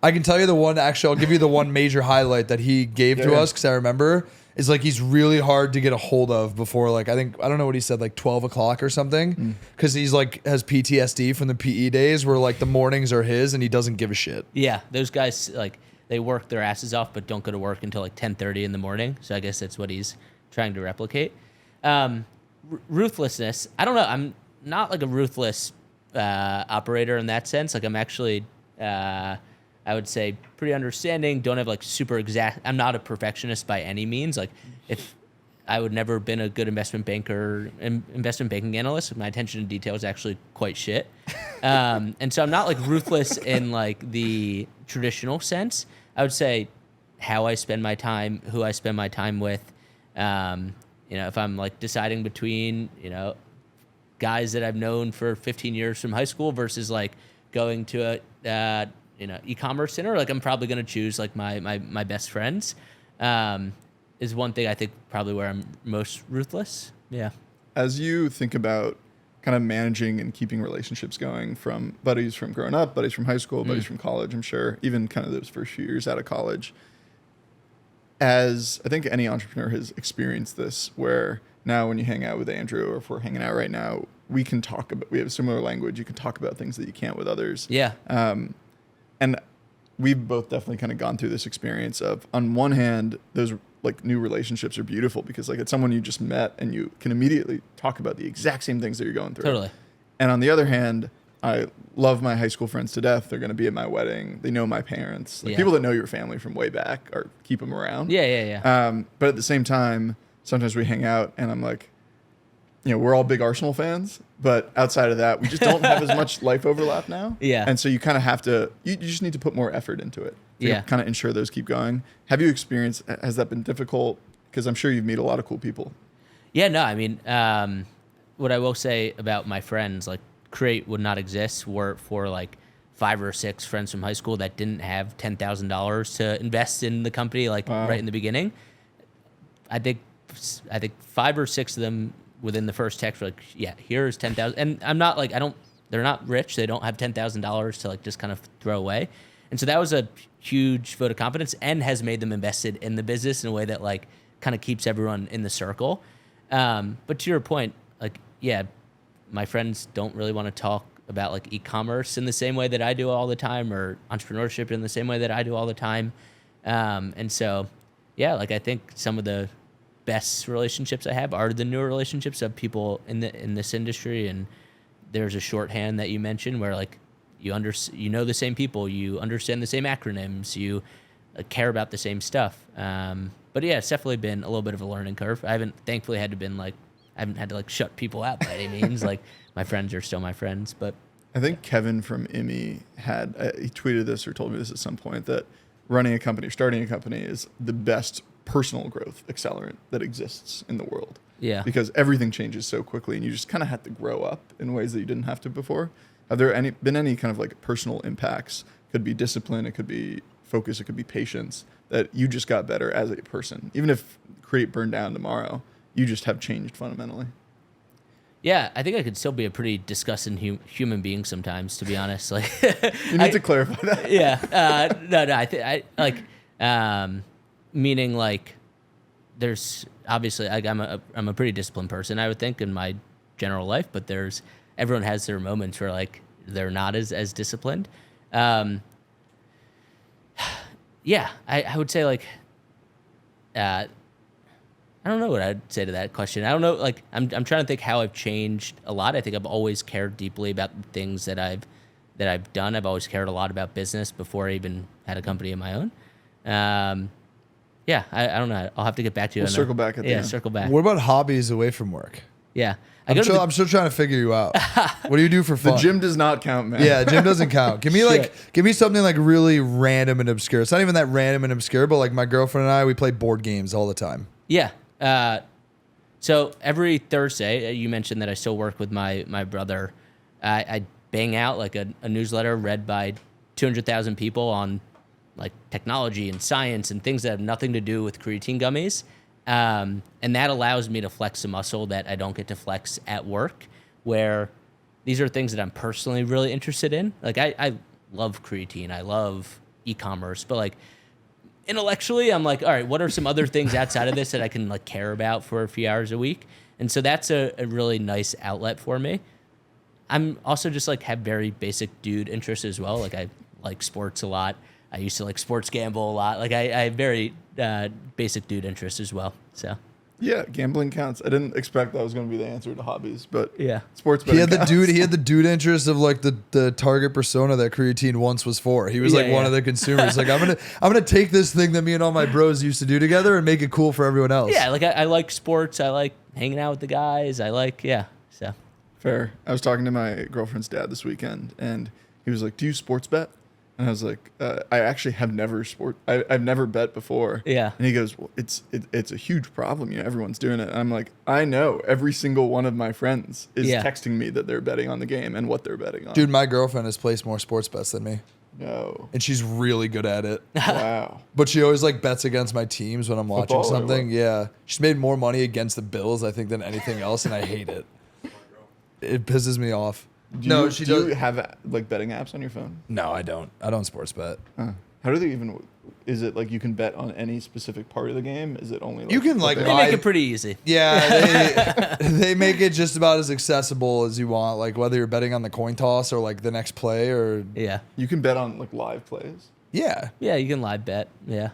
I can tell you the one, actually, I'll give you the one major highlight that he gave to us, because I remember, is like he's really hard to get a hold of before, like, I don't know what he said, like 12 o'clock or something, because he's like, has PTSD from the PE days where like the mornings are his and he doesn't give a shit. Yeah, those guys, like, they work their asses off, but don't go to work until like 10:30 in the morning. So I guess that's what he's trying to replicate. Ruthlessness, I don't know. I'm not like a ruthless operator in that sense. Like I'm actually, I would say pretty understanding. Don't have like super exact. I'm not a perfectionist by any means. Like if I would never been a good investment banker, investment banking analyst, my attention to detail is actually quite shit. And so I'm not like ruthless in like the traditional sense. I would say how I spend my time, who I spend my time with. You know, if I'm like deciding between, you know, guys that I've known for 15 years from high school versus like going to a, you know, e-commerce center, like I'm probably going to choose like my best friends, is one thing I think probably where I'm most ruthless. Yeah. As you think about kind of managing and keeping relationships going from buddies from growing up, buddies from high school, buddies from college, I'm sure, even kind of those first few years out of college, as I think any entrepreneur has experienced this, where now when you hang out with Andrew, or if we're hanging out right now, we can talk about, we have similar language. You can talk about things that you can't with others. Yeah. And we've both definitely kind of gone through this experience of, on one hand, those like new relationships are beautiful because like it's someone you just met and you can immediately talk about the exact same things that you're going through. Totally. And on the other hand, I love my high school friends to death. They're going to be at my wedding. They know my parents. Like people that know your family from way back or keep them around. Yeah. But at the same time, sometimes we hang out and I'm like, you know, we're all big Arsenal fans, but outside of that, we just don't have as much life overlap now. Yeah. And so you kind of have to, you just need to put more effort into it. To kind of ensure those keep going. Have you experienced, has that been difficult? Because I'm sure you've met a lot of cool people. Yeah, no, I mean, what I will say about my friends, like Create would not exist were for like 5 or 6 friends from high school that didn't have $10,000 to invest in the company, like right in the beginning. I think 5 or 6 of them within the first text were like, yeah, here's 10,000. And I'm not like, they're not rich. They don't have $10,000 to like just kind of throw away. And so that was a huge vote of confidence and has made them invested in the business in a way that like kind of keeps everyone in the circle. But to your point, like, yeah, my friends don't really want to talk about like e-commerce in the same way that I do all the time, or entrepreneurship in the same way that I do all the time. And so, yeah, like I think some of the best relationships I have are the newer relationships of people in this industry. And there's a shorthand that you mentioned where like, you know the same people, you understand the same acronyms, you care about the same stuff. But yeah, it's definitely been a little bit of a learning curve. I haven't had to shut people out by any means. Like my friends are still my friends. But I think Kevin from IMI he tweeted this or told me this at some point, that running a company, starting a company is the best personal growth accelerant that exists in the world. Yeah. Because everything changes so quickly and you just kind of have to grow up in ways that you didn't have to before. Have there been any kind of like personal impacts? It could be discipline, it could be focus, it could be patience, that you just got better as a person. Even if Create burned down tomorrow, you just have changed fundamentally. Yeah, I think I could still be a pretty disgusting human being sometimes, to be honest. Like you need to clarify that. Yeah, no, I think I like meaning like there's obviously like I'm a pretty disciplined person, I would think, in my general life, but everyone has their moments where like they're not as disciplined. Yeah, I would say like, I don't know what I'd say to that question. I don't know. Like I'm trying to think how I've changed a lot. I think I've always cared deeply about the things that I've done. I've always cared a lot about business before I even had a company of my own. Yeah, I don't know. I'll have to get back to you. We'll circle back at the end. circle back. What about hobbies away from work? Yeah. I'm still trying to figure you out. What do you do for fun? The gym does not count, man. Yeah, gym doesn't count. Give me something like really random and obscure. It's not even that random and obscure, but like my girlfriend and I, we play board games all the time. Yeah. So every Thursday, you mentioned that I still work with my brother. I bang out like a newsletter read by 200,000 people on like technology and science and things that have nothing to do with creatine gummies. And that allows me to flex a muscle that I don't get to flex at work, where these are things that I'm personally really interested in. Like I love creatine. I love e-commerce, but like intellectually, I'm like, all right, what are some other things outside of this that I can like care about for a few hours a week? And so that's a really nice outlet for me. I'm also just like have very basic dude interests as well. Like I like sports a lot. I used to like sports gamble a lot. Like I have very basic dude interests as well. So Yeah, gambling counts. I didn't expect that was going to be the answer to hobbies, but yeah, sports betting counts. He had the dude interest of like the target persona that creatine once was for. He was one of the consumers. Like I'm gonna take this thing that me and all my bros used to do together and make it cool for everyone else. Yeah, like I like sports. I like hanging out with the guys. So Fair. I was talking to my girlfriend's dad this weekend, and he was like, "Do you sports bet?" And I was like, "I actually have never I've never bet before." Yeah. And he goes, "Well, it's a huge problem. You know, everyone's doing it." And I'm like, "I know. Every single one of my friends is texting me that they're betting on the game and what they're betting on." Dude, my girlfriend has placed more sports bets than me. No. And she's really good at it. Wow. But she always like bets against my teams when I'm watching Football or something. what? Yeah. She's made more money against the Bills, I think, than anything else, and I hate it. It pisses me off. Do you have like betting apps on your phone? No, I don't. I don't sports bet. How do they even? Is it like you can bet on any specific part of the game? Is it only like You can, like, they what make it pretty easy. Yeah, they make it just about as accessible as you want, like whether you're betting on the coin toss or like the next play or Yeah. you can bet on like live plays? yeah. Yeah, you can live bet. Yeah.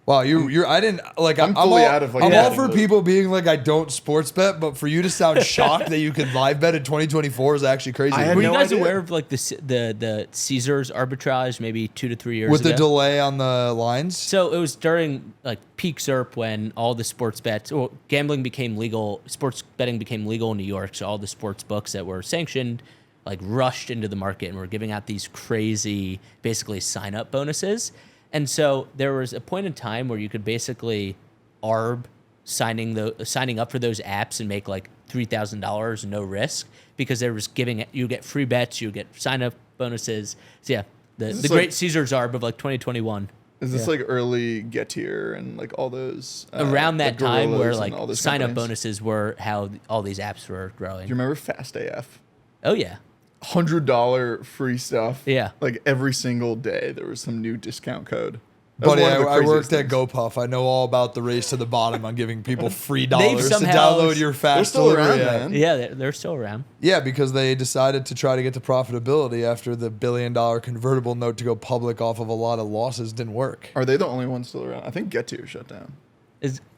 Wow, you're I didn't like I'm fully out of, like, I'm all betting for mode. people being like I don't sports bet, but for you to sound shocked that you can live bet in 2024 is actually crazy. I had Were you no guys idea. aware of like the Caesars arbitrage maybe 2 to 3 years With ago? the delay on the lines? So it was during like peak ZERP when all the sports bets, or gambling became legal, sports betting became legal in New York. So all the sports books that were sanctioned like rushed into the market and were giving out these crazy, basically sign up bonuses. And so there was a point in time where you could basically arb signing up for those apps and make like $3,000 no risk, because they were just giving you get free bets, you get sign up bonuses. So yeah, the great Caesars arb of like 2021. Is this like early Get Here and like all those Around that like time where Gorillas like and all those sign up companies? bonuses were how all these apps were growing. Do you remember Fast AF? Oh yeah. $100 free stuff. Yeah. Like every single day there was some new discount code. That was Buddy, one of the I worked craziest at things. GoPuff. I know all about the race to the bottom on giving people free dollars to somehow- download your They're fast still delivery around, app. man. Yeah, they're still around. Yeah, because they decided to try to get to profitability after the $1 billion convertible note to go public off of a lot of losses didn't work. Are they the only ones still around? I think Get Here shut down.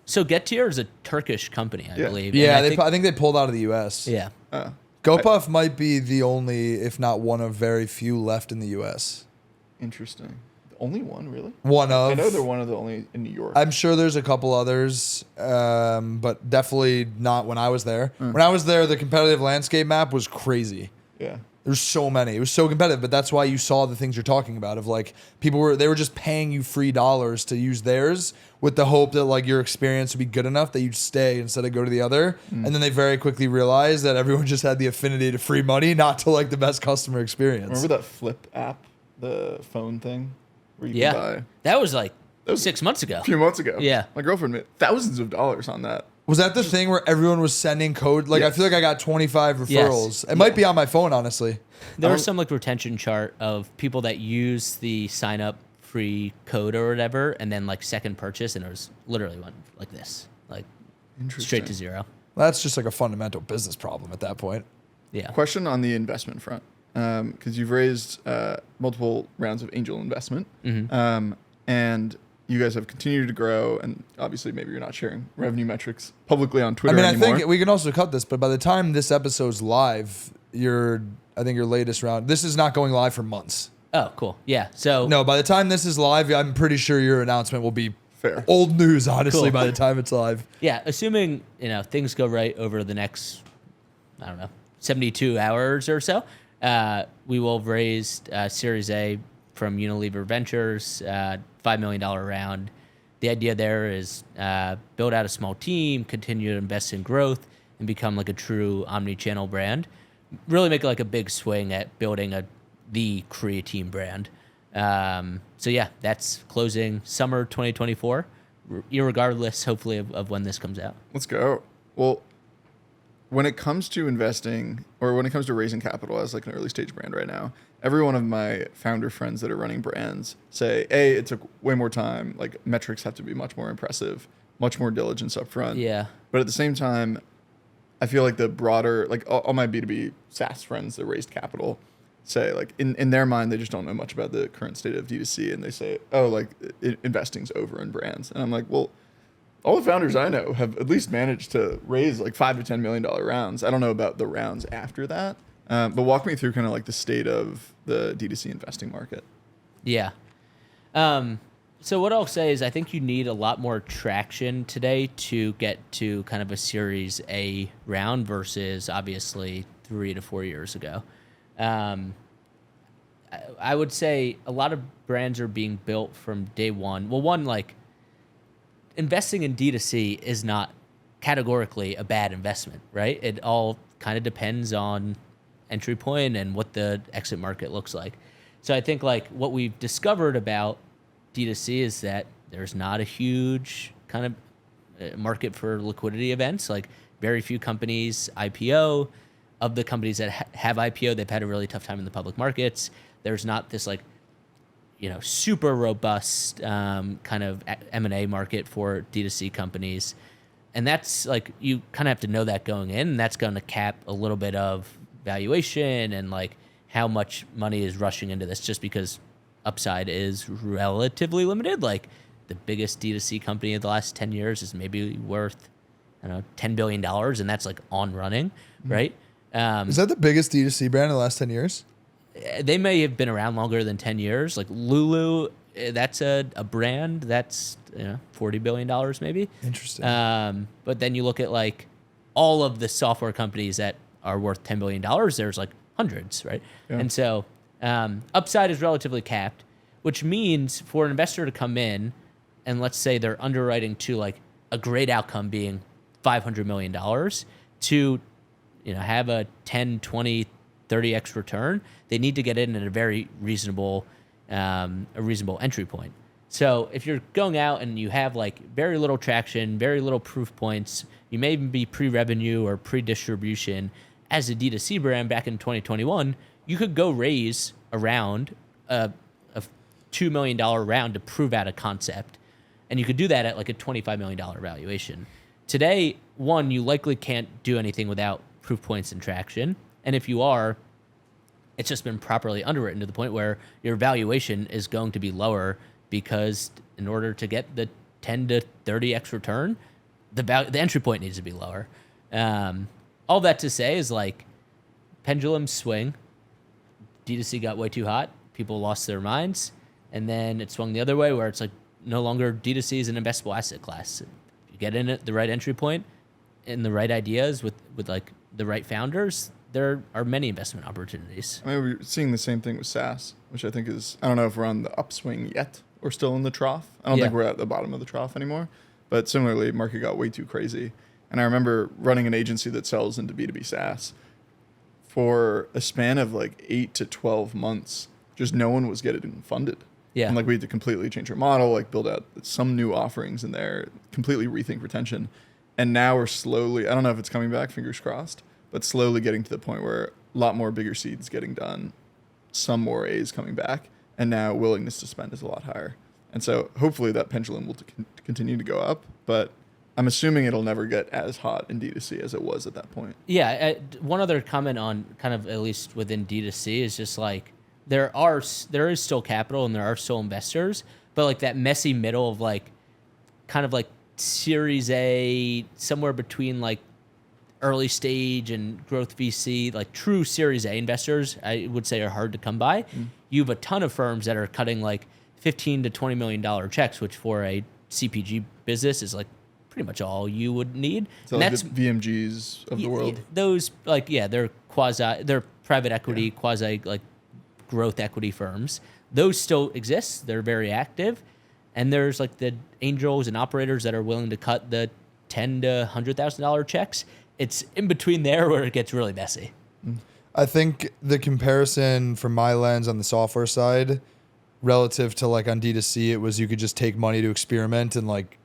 So Getir is a Turkish company, I Yeah. believe. Yeah, And I think they pulled out of the U.S. yeah. GoPuff might be the only, if not one of very few left in the U.S. Interesting. The only one, really? One of. I know they're one of the only in New York. I'm sure there's a couple others, but definitely not when I was there. When I was there, the competitive landscape map was crazy. yeah. There's so many. It was so competitive, but that's why you saw the things you're talking about of like they were just paying you free dollars to use theirs with the hope that like your experience would be good enough that you'd stay instead of go to the other. And then they very quickly realized that everyone just had the affinity to free money, not to like the best customer experience. Remember that Flip app, the phone thing, where you Yeah. can buy? That was like was 6 months ago. A few months ago. Yeah. My girlfriend made thousands of dollars on that. Was that the thing where everyone was sending code? Like I Yes. feel like I got 25 Yes. referrals. It might be on my phone, honestly. There was some like retention chart of people that use the sign up free code or whatever, and then like second purchase, and it was literally went like this, like straight to zero. That's just like a fundamental business problem at that point. Yeah. Question on the investment front, because you've raised multiple rounds of angel investment, and you guys have continued to grow, and obviously maybe you're not sharing revenue metrics publicly on Twitter I anymore. think we can also cut this, but by the time this episode's live, I think your latest round, this is not going live for months. Oh, cool. Yeah. So No, by the time this is live, I'm pretty sure your announcement will be Fair. old news, honestly, Cool. by the time it's live. Yeah, assuming things go right over the next, I don't know, 72 hours or so, we will have raised Series A from Unilever Ventures, $5 million round. The idea there is build out a small team, continue to invest in growth, and become like a true omni-channel brand. Really make like a big swing at building the Creatine brand. So yeah, that's closing summer 2024, irregardless, hopefully, of when this comes out. Let's go. Well, when it comes to investing or when it comes to raising capital as like an early stage brand right now, every one of my founder friends that are running brands say, hey, it took way more time. Like metrics have to be much more impressive, much more diligence up front. Yeah. But at the same time, I feel like the broader, like all my B2B SaaS friends that raised capital say like in their mind, they just don't know much about the current state of D2C. And they say, oh, like investing's over in brands. And I'm like, well, all the founders I know have at least managed to raise like $5 to $10 million rounds. I don't know about the rounds after that, but walk me through kind of like the state of the D2C investing market. Yeah. So what I'll say is I think you need a lot more traction today to get to kind of a Series A round versus obviously 3 to 4 years ago. I would say a lot of brands are being built from day one. Well, one, like investing in D2C is not categorically a bad investment, right? It all kind of depends on entry point and what the exit market looks like. So I think like what we've discovered about D2C is that there's not a huge kind of market for liquidity events. Like very few companies IPO. Of the companies that have IPO, they've had a really tough time in the public markets. There's not this like, super robust kind of M&A market for D2C companies. And that's like, you kind of have to know that going in, and that's going to cap a little bit of valuation and like how much money is rushing into this, just because upside is relatively limited. Like the biggest D2C company of the last 10 years is maybe worth, I don't know, $10 billion, and that's like on running, right? Is that the biggest D2C brand in the last 10 years? They may have been around longer than 10 years. Like Lulu, that's a brand that's $40 billion maybe. Interesting. But then you look at like all of the software companies that are worth $10 billion, there's like hundreds, right? Yeah. And so upside is relatively capped, which means for an investor to come in and let's say they're underwriting to like a great outcome being $500 million to have a 10, 20, 30x return, they need to get in at a very reasonable entry point. So if you're going out and you have like very little traction, very little proof points, you may even be pre-revenue or pre-distribution as a D2C brand back in 2021, you could go raise around a $2 million round to prove out a concept. And you could do that at like a $25 million valuation. Today, one, you likely can't do anything without proof points and traction. And if you are, it's just been properly underwritten to the point where your valuation is going to be lower because in order to get the 10 to 30x return, the entry point needs to be lower. All that to say is like pendulums swing. D2C got way too hot. People lost their minds. And then it swung the other way where it's like no longer D2C is an investable asset class. If you get in at the right entry point and the right ideas with like the right founders, there are many investment opportunities. I mean, we're seeing the same thing with SaaS, which I think is, I don't know if we're on the upswing yet or still in the trough. I don't think we're at the bottom of the trough anymore. But similarly, market got way too crazy. And I remember running an agency that sells into B2B SaaS for a span of like 8 to 12 months. Just no one was getting funded. Yeah. And like we had to completely change our model, like build out some new offerings in there, completely rethink retention. And now we're slowly, I don't know if it's coming back, fingers crossed, but slowly getting to the point where a lot more bigger seeds getting done, some more A's coming back, and now willingness to spend is a lot higher. And so hopefully that pendulum will continue to go up, but I'm assuming it'll never get as hot in D2C as it was at that point. Yeah. One other comment on kind of at least within D2C is just like there is still capital and there are still investors, but like that messy middle of like kind of like Series A, somewhere between like early stage and growth VC, like true Series A investors, I would say are hard to come by. You have a ton of firms that are cutting like $15 to $20 million checks, which for a CPG business is like pretty much all you would need. So And like the VMGs of the world. Those they're they're private equity, quasi like growth equity firms. Those still exist. They're very active. And there's like the angels and operators that are willing to cut the $10,000 to $100,000 checks. It's in between there where it gets really messy. I think the comparison from my lens on the software side relative to like on D2C, it was you could just take money to experiment and like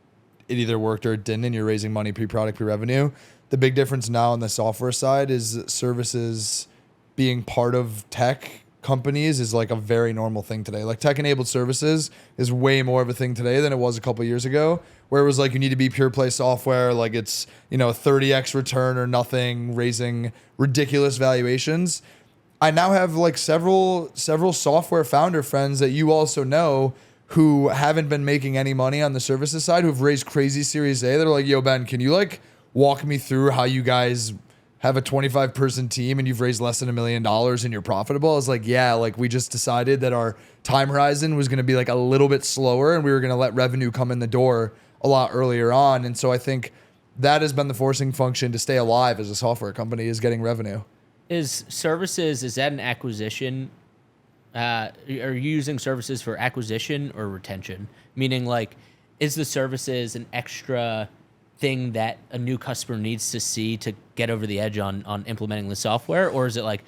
it either worked or it didn't, and you're raising money pre-product, pre-revenue. The big difference now on the software side is services being part of tech companies is like a very normal thing today. Like tech-enabled services is way more of a thing today than it was a couple of years ago, where it was like you need to be pure play software, like it's, you know, 30x return or nothing, raising ridiculous valuations. I now have like several software founder friends that you also know who haven't been making any money on the services side, who've raised crazy Series A. They're like, yo, Ben, can you like walk me through how you guys have a 25-person team and you've raised less than $1 million and you're profitable? I was like, yeah, like we just decided that our time horizon was going to be like a little bit slower and we were going to let revenue come in the door a lot earlier on. And so I think that has been the forcing function to stay alive as a software company, is getting revenue. Is that an acquisition? Are you using services for acquisition or retention? Meaning like, is the services an extra thing that a new customer needs to see to get over the edge on implementing the software? Or is it like,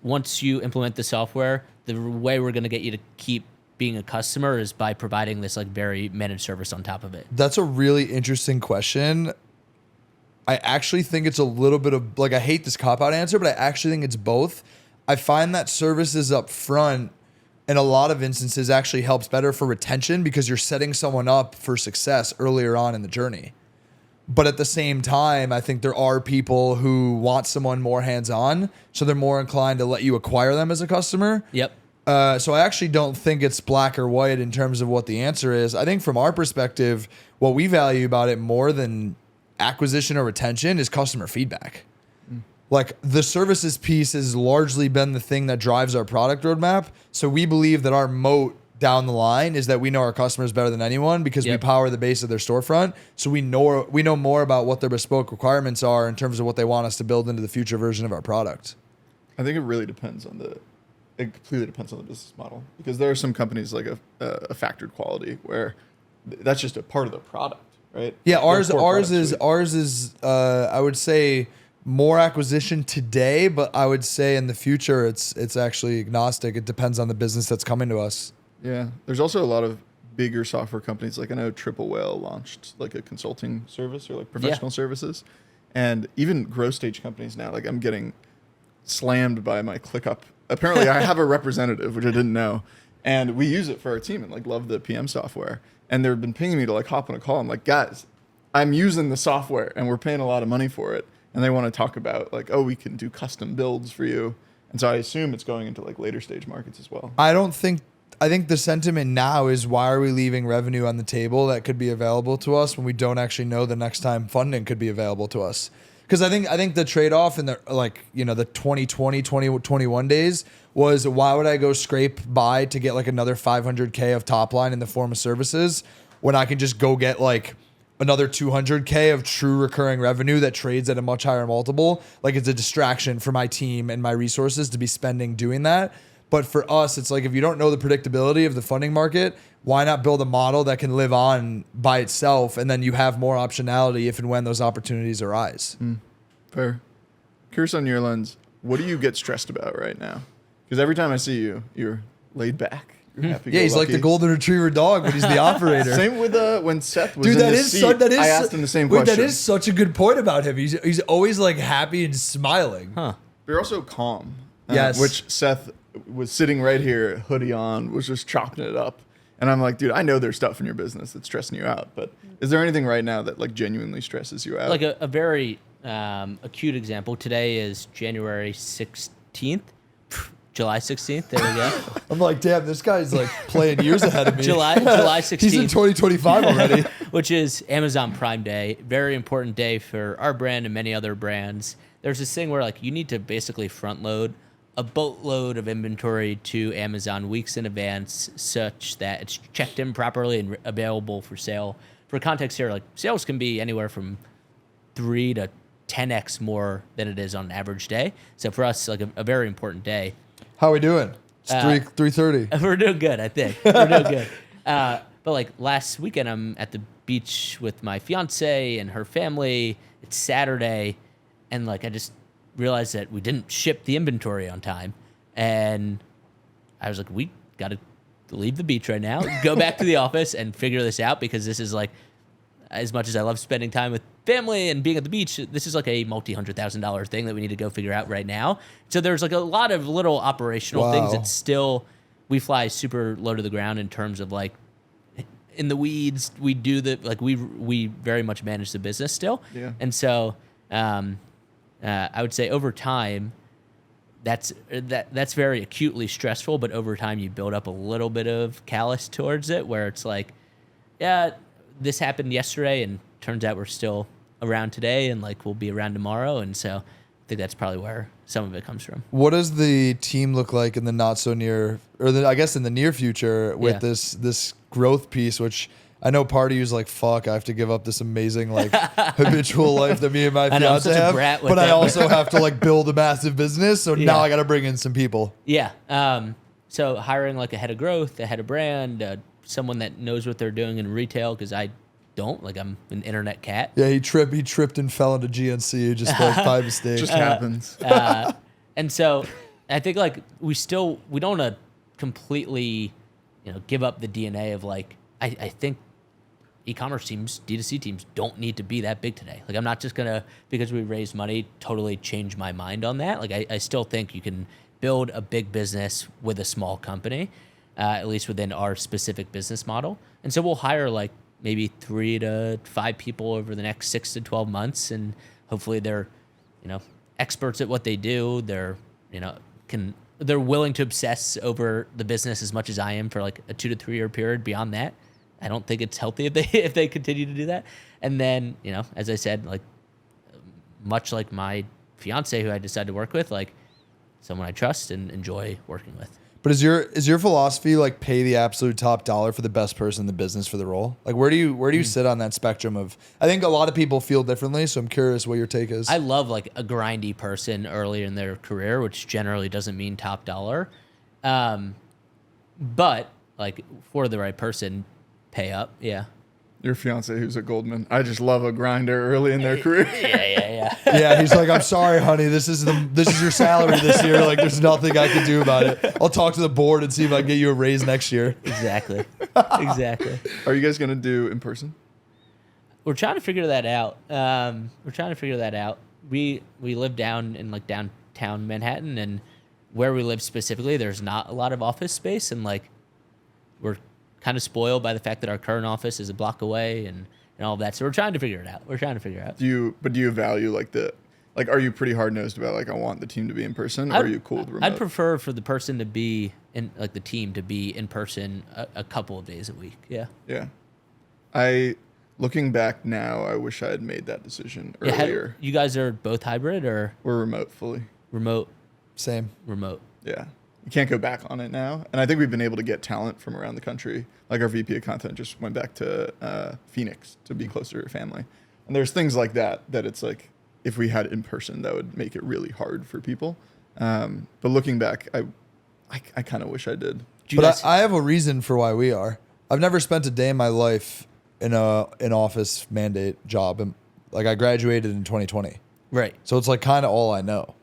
once you implement the software, the way we're going to get you to keep being a customer is by providing this like very managed service on top of it? That's a really interesting question. I actually think it's a little bit of like, I hate this cop-out answer, but I actually think it's both. I find that services up front in a lot of instances actually helps better for retention because you're setting someone up for success earlier on in the journey. But at the same time, I think there are people who want someone more hands-on, so they're more inclined to let you acquire them as a customer. Yep. So I actually don't think it's black or white in terms of what the answer is. I think from our perspective, what we value about it more than acquisition or retention is customer feedback. Like the services piece has largely been the thing that drives our product roadmap. So we believe that our moat down the line is that we know our customers better than anyone because we power the base of their storefront. So we know more about what their bespoke requirements are in terms of what they want us to build into the future version of our product. I think it really depends on it completely depends on the business model, because there are some companies like a factored quality where that's just a part of the product, right? Yeah, ours is I would say more acquisition today, but I would say in the future it's actually agnostic. It depends on the business that's coming to us. Yeah, there's also a lot of bigger software companies. Like I know Triple Whale launched like a consulting service or like professional services, and even growth stage companies now. Like I'm getting slammed by my ClickUp. Apparently, I have a representative, which I didn't know, and we use it for our team and like love the PM software. And they've been pinging me to like hop on a call. I'm like, guys, I'm using the software and we're paying a lot of money for it. And they want to talk about like, oh, we can do custom builds for you. And so I assume it's going into like later stage markets as well. I think the sentiment now is, why are we leaving revenue on the table that could be available to us when we don't actually know the next time funding could be available to us? Because I think the trade-off in the the 2020, 2021 days was, why would I go scrape by to get like another $500K of top line in the form of services when I can just go get like another $200K of true recurring revenue that trades at a much higher multiple? Like it's a distraction for my team and my resources to be spending doing that. But for us, it's like, if you don't know the predictability of the funding market, why not build a model that can live on by itself, and then you have more optionality if and when those opportunities arise? Fair. Curious on your lens, what do you get stressed about right now? Because every time I see you, you're laid back. You're happy. Yeah, he's like the golden retriever dog, but he's the operator. Same with when Seth was in the seat. I asked him the same question. That is such a good point about him. He's always like happy and smiling. Huh. But you're also calm. Yes. Which Seth was sitting right here, hoodie on, was just chopping it up. And I'm like, dude, I know there's stuff in your business that's stressing you out, but is there anything right now that like genuinely stresses you out? Like a very acute example, today is January 16th, July 16th, there we go. I'm like, damn, this guy's like playing years ahead of me. July 16th. He's in 2025 already. Which is Amazon Prime Day. Very important day for our brand and many other brands. There's this thing where like you need to basically front load a boatload of inventory to Amazon weeks in advance, such that it's checked in properly and available for sale for context here, like sales can be anywhere from 3 to 10x more than it is on an average day. So for us, like a very important day. How are we doing? It's 3:30. We're doing good, I think. We're doing good. But like last weekend, I'm at the beach with my fiance and her family. It's Saturday, and like I just realized that we didn't ship the inventory on time, and I was like, we got to leave the beach right now, go back to the office and figure this out, because this is like, as much as I love spending time with family and being at the beach, this is like a multi-$100,000 thing that we need to go figure out right now. So there's like a lot of little operational things that still, we fly super low to the ground in terms of like in the weeds. We do the, like we very much manage the business still. Yeah. And so I would say over time, that's very acutely stressful, but over time you build up a little bit of callous towards it, where it's like, yeah, this happened yesterday and turns out we're still around today, and like we'll be around tomorrow. And so I think that's probably where some of it comes from. What does the team look like in the not so near, or I guess in the near future with this growth piece, which I know part of you is like, fuck, I have to give up this amazing like habitual life that me and my fiance have, but I also have to like build a massive business. So now I got to bring in some people. Yeah. So hiring like a head of growth, a head of brand, someone that knows what they're doing in retail, because I don't. Like, I'm an internet cat. Yeah, he tripped and fell into GNC just like by mistake. Just happens. And so I think like we don't want to completely, give up the DNA of like, I think e-commerce teams, D2C teams don't need to be that big today. Like, I'm not just going to, because we raise money, totally change my mind on that. Like, I still think you can build a big business with a small company, at least within our specific business model. And so we'll hire like maybe 3 to 5 people over the next 6 to 12 months. And hopefully they're, experts at what they do. They're, they're willing to obsess over the business as much as I am for like a 2 to 3 year period. Beyond that, I don't think it's healthy if they continue to do that. And then, as I said, like much like my fiance who I decided to work with, like someone I trust and enjoy working with. But is your philosophy like pay the absolute top dollar for the best person in the business for the role? Like where do you sit on that spectrum of? I think a lot of people feel differently, so I'm curious what your take is. I love like a grindy person early in their career, which generally doesn't mean top dollar, but like for the right person, pay up. Yeah. Your fiance who's at Goldman. I just love a grinder early in their career. Yeah. Yeah, he's like, I'm sorry, honey. This is your salary this year. Like, there's nothing I can do about it. I'll talk to the board and see if I can get you a raise next year. Exactly. Are you guys gonna do in person? We're trying to figure that out. We live down in like downtown Manhattan, and where we live specifically, there's not a lot of office space, and like we're kind of spoiled by the fact that our current office is a block away and all of that. So we're trying to figure it out. Do you value like are you pretty hard nosed about like I want the team to be in person, or are you cool with remote? I'd prefer for the person to be in, like the team to be in person a couple of days a week. Yeah. Yeah. Looking back now, I wish I had made that decision earlier. You guys are both hybrid or? We're remote fully. Remote. Same. Remote. Yeah. You can't go back on it now. And I think we've been able to get talent from around the country. Like our VP of content just went back to Phoenix to be closer to family. And there's things like that it's like, if we had it in person, that would make it really hard for people. But looking back, I kind of wish I did. I have a reason for why we are. I've never spent a day in my life in an office mandate job. And like I graduated in 2020. Right. So it's like kind of all I know.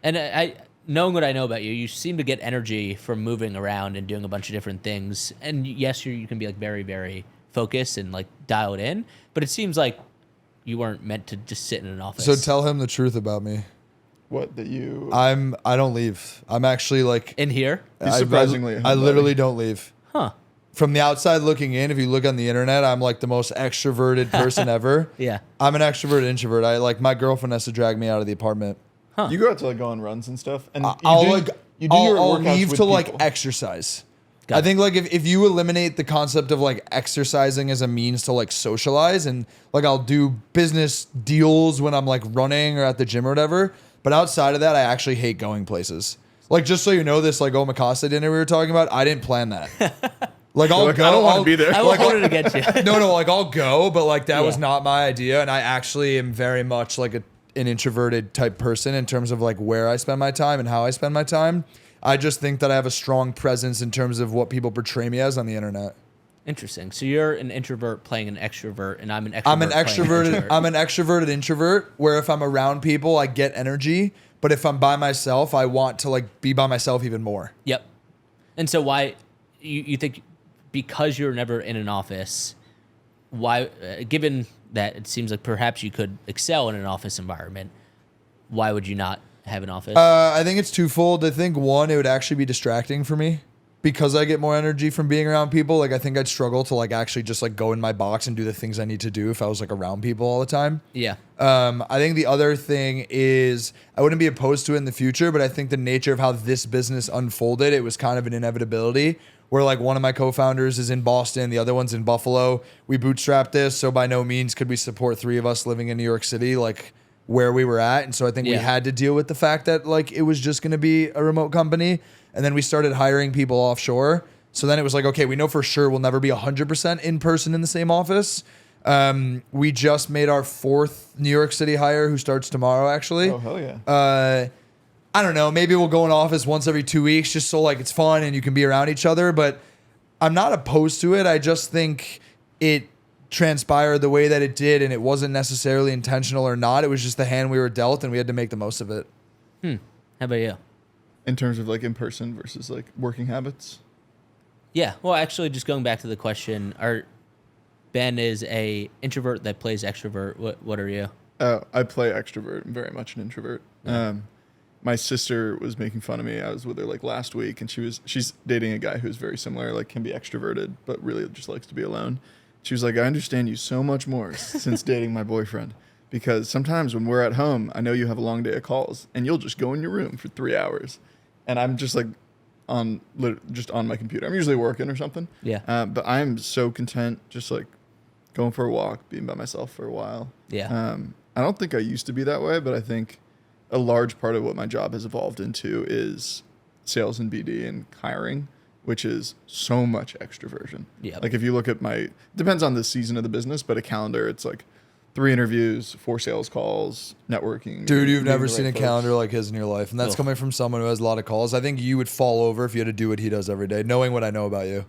And knowing what I know about you, you seem to get energy from moving around and doing a bunch of different things. And yes, you can be like very, very focused and like dialed in, but it seems like you weren't meant to just sit in an office. So tell him the truth about me. What, that you... I don't leave. I'm actually like... In here? He's surprisingly... I literally don't leave. Huh. From the outside looking in, if you look on the internet, I'm like the most extroverted person ever. Yeah. I'm an extrovert introvert. My girlfriend has to drag me out of the apartment. Huh. You go out to like go on runs and stuff, and I'll your leave to people. like exercise. Got I think like if you eliminate the concept of like exercising as a means to like socialize, and like I'll do business deals when I'm like running or at the gym or whatever, but outside of that, I actually hate going places. Like just so you know, this like omakase dinner we were talking about, I didn't plan that. Like I'll Like, go. I don't want to be there. I won't hold it against you. No, like I'll go, but like that was Yeah. not my idea, and I actually am very much like an introverted type person in terms of like where I spend my time and how I spend my time. I just think that I have a strong presence in terms of what people portray me as on the internet. Interesting. So you're an introvert playing an extrovert, and I'm an extrovert. I'm an playing extroverted. introvert. I'm an extroverted introvert. Where if I'm around people, I get energy, but if I'm by myself, I want to like be by myself even more. Yep. And so why you think because you're never in an office, why given that it seems like perhaps you could excel in an office environment, why would you not have an office? I think it's twofold. I think one, it would actually be distracting for me because I get more energy from being around people. Like I think I'd struggle to like actually just like go in my box and do the things I need to do if I was like around people all the time. Yeah. I think the other thing is I wouldn't be opposed to it in the future, but I think the nature of how this business unfolded, it was kind of an inevitability where like one of my co-founders is in Boston, the other one's in Buffalo. We bootstrapped this, so by no means could we support three of us living in New York City, like where we were at. And so I think we Yeah. had to deal with the fact that like it was just going to be a remote company. And then we started hiring people offshore. So then it was like, okay, we know for sure we'll never be 100% in person in the same office. We just made our 4th New York City hire who starts tomorrow, actually. Oh, hell yeah. I don't know. Maybe we'll go in office once every 2 weeks just so like it's fun and you can be around each other. But I'm not opposed to it. I just think it transpired the way that it did, and it wasn't necessarily intentional or not. It was just the hand we were dealt, and we had to make the most of it. How about you? In terms of like in person versus like working habits. Yeah. Well, actually, just going back to the question, Ben is a introvert that plays extrovert. What are you? I play extrovert. I'm very much an introvert. My sister was making fun of me. I was with her like last week, and she's dating a guy who's very similar, like can be extroverted, but really just likes to be alone. She was like, I understand you so much more since dating my boyfriend, because sometimes when we're at home, I know you have a long day of calls, and you'll just go in your room for 3 hours, and I'm just like just on my computer. I'm usually working or something. Yeah. But I'm so content just like going for a walk, being by myself for a while. Yeah. I don't think I used to be that way, but I think a large part of what my job has evolved into is sales and BD and hiring, which is so much extroversion. Yeah. Like if you look at depends on the season of the business, but a calendar, it's like 3 interviews, 4 sales calls, networking. Dude, you've meeting never the seen a right calendar folks. like his in your life. And that's Ugh. coming from someone who has a lot of calls. I think you would fall over if you had to do what he does every day, knowing what I know about you.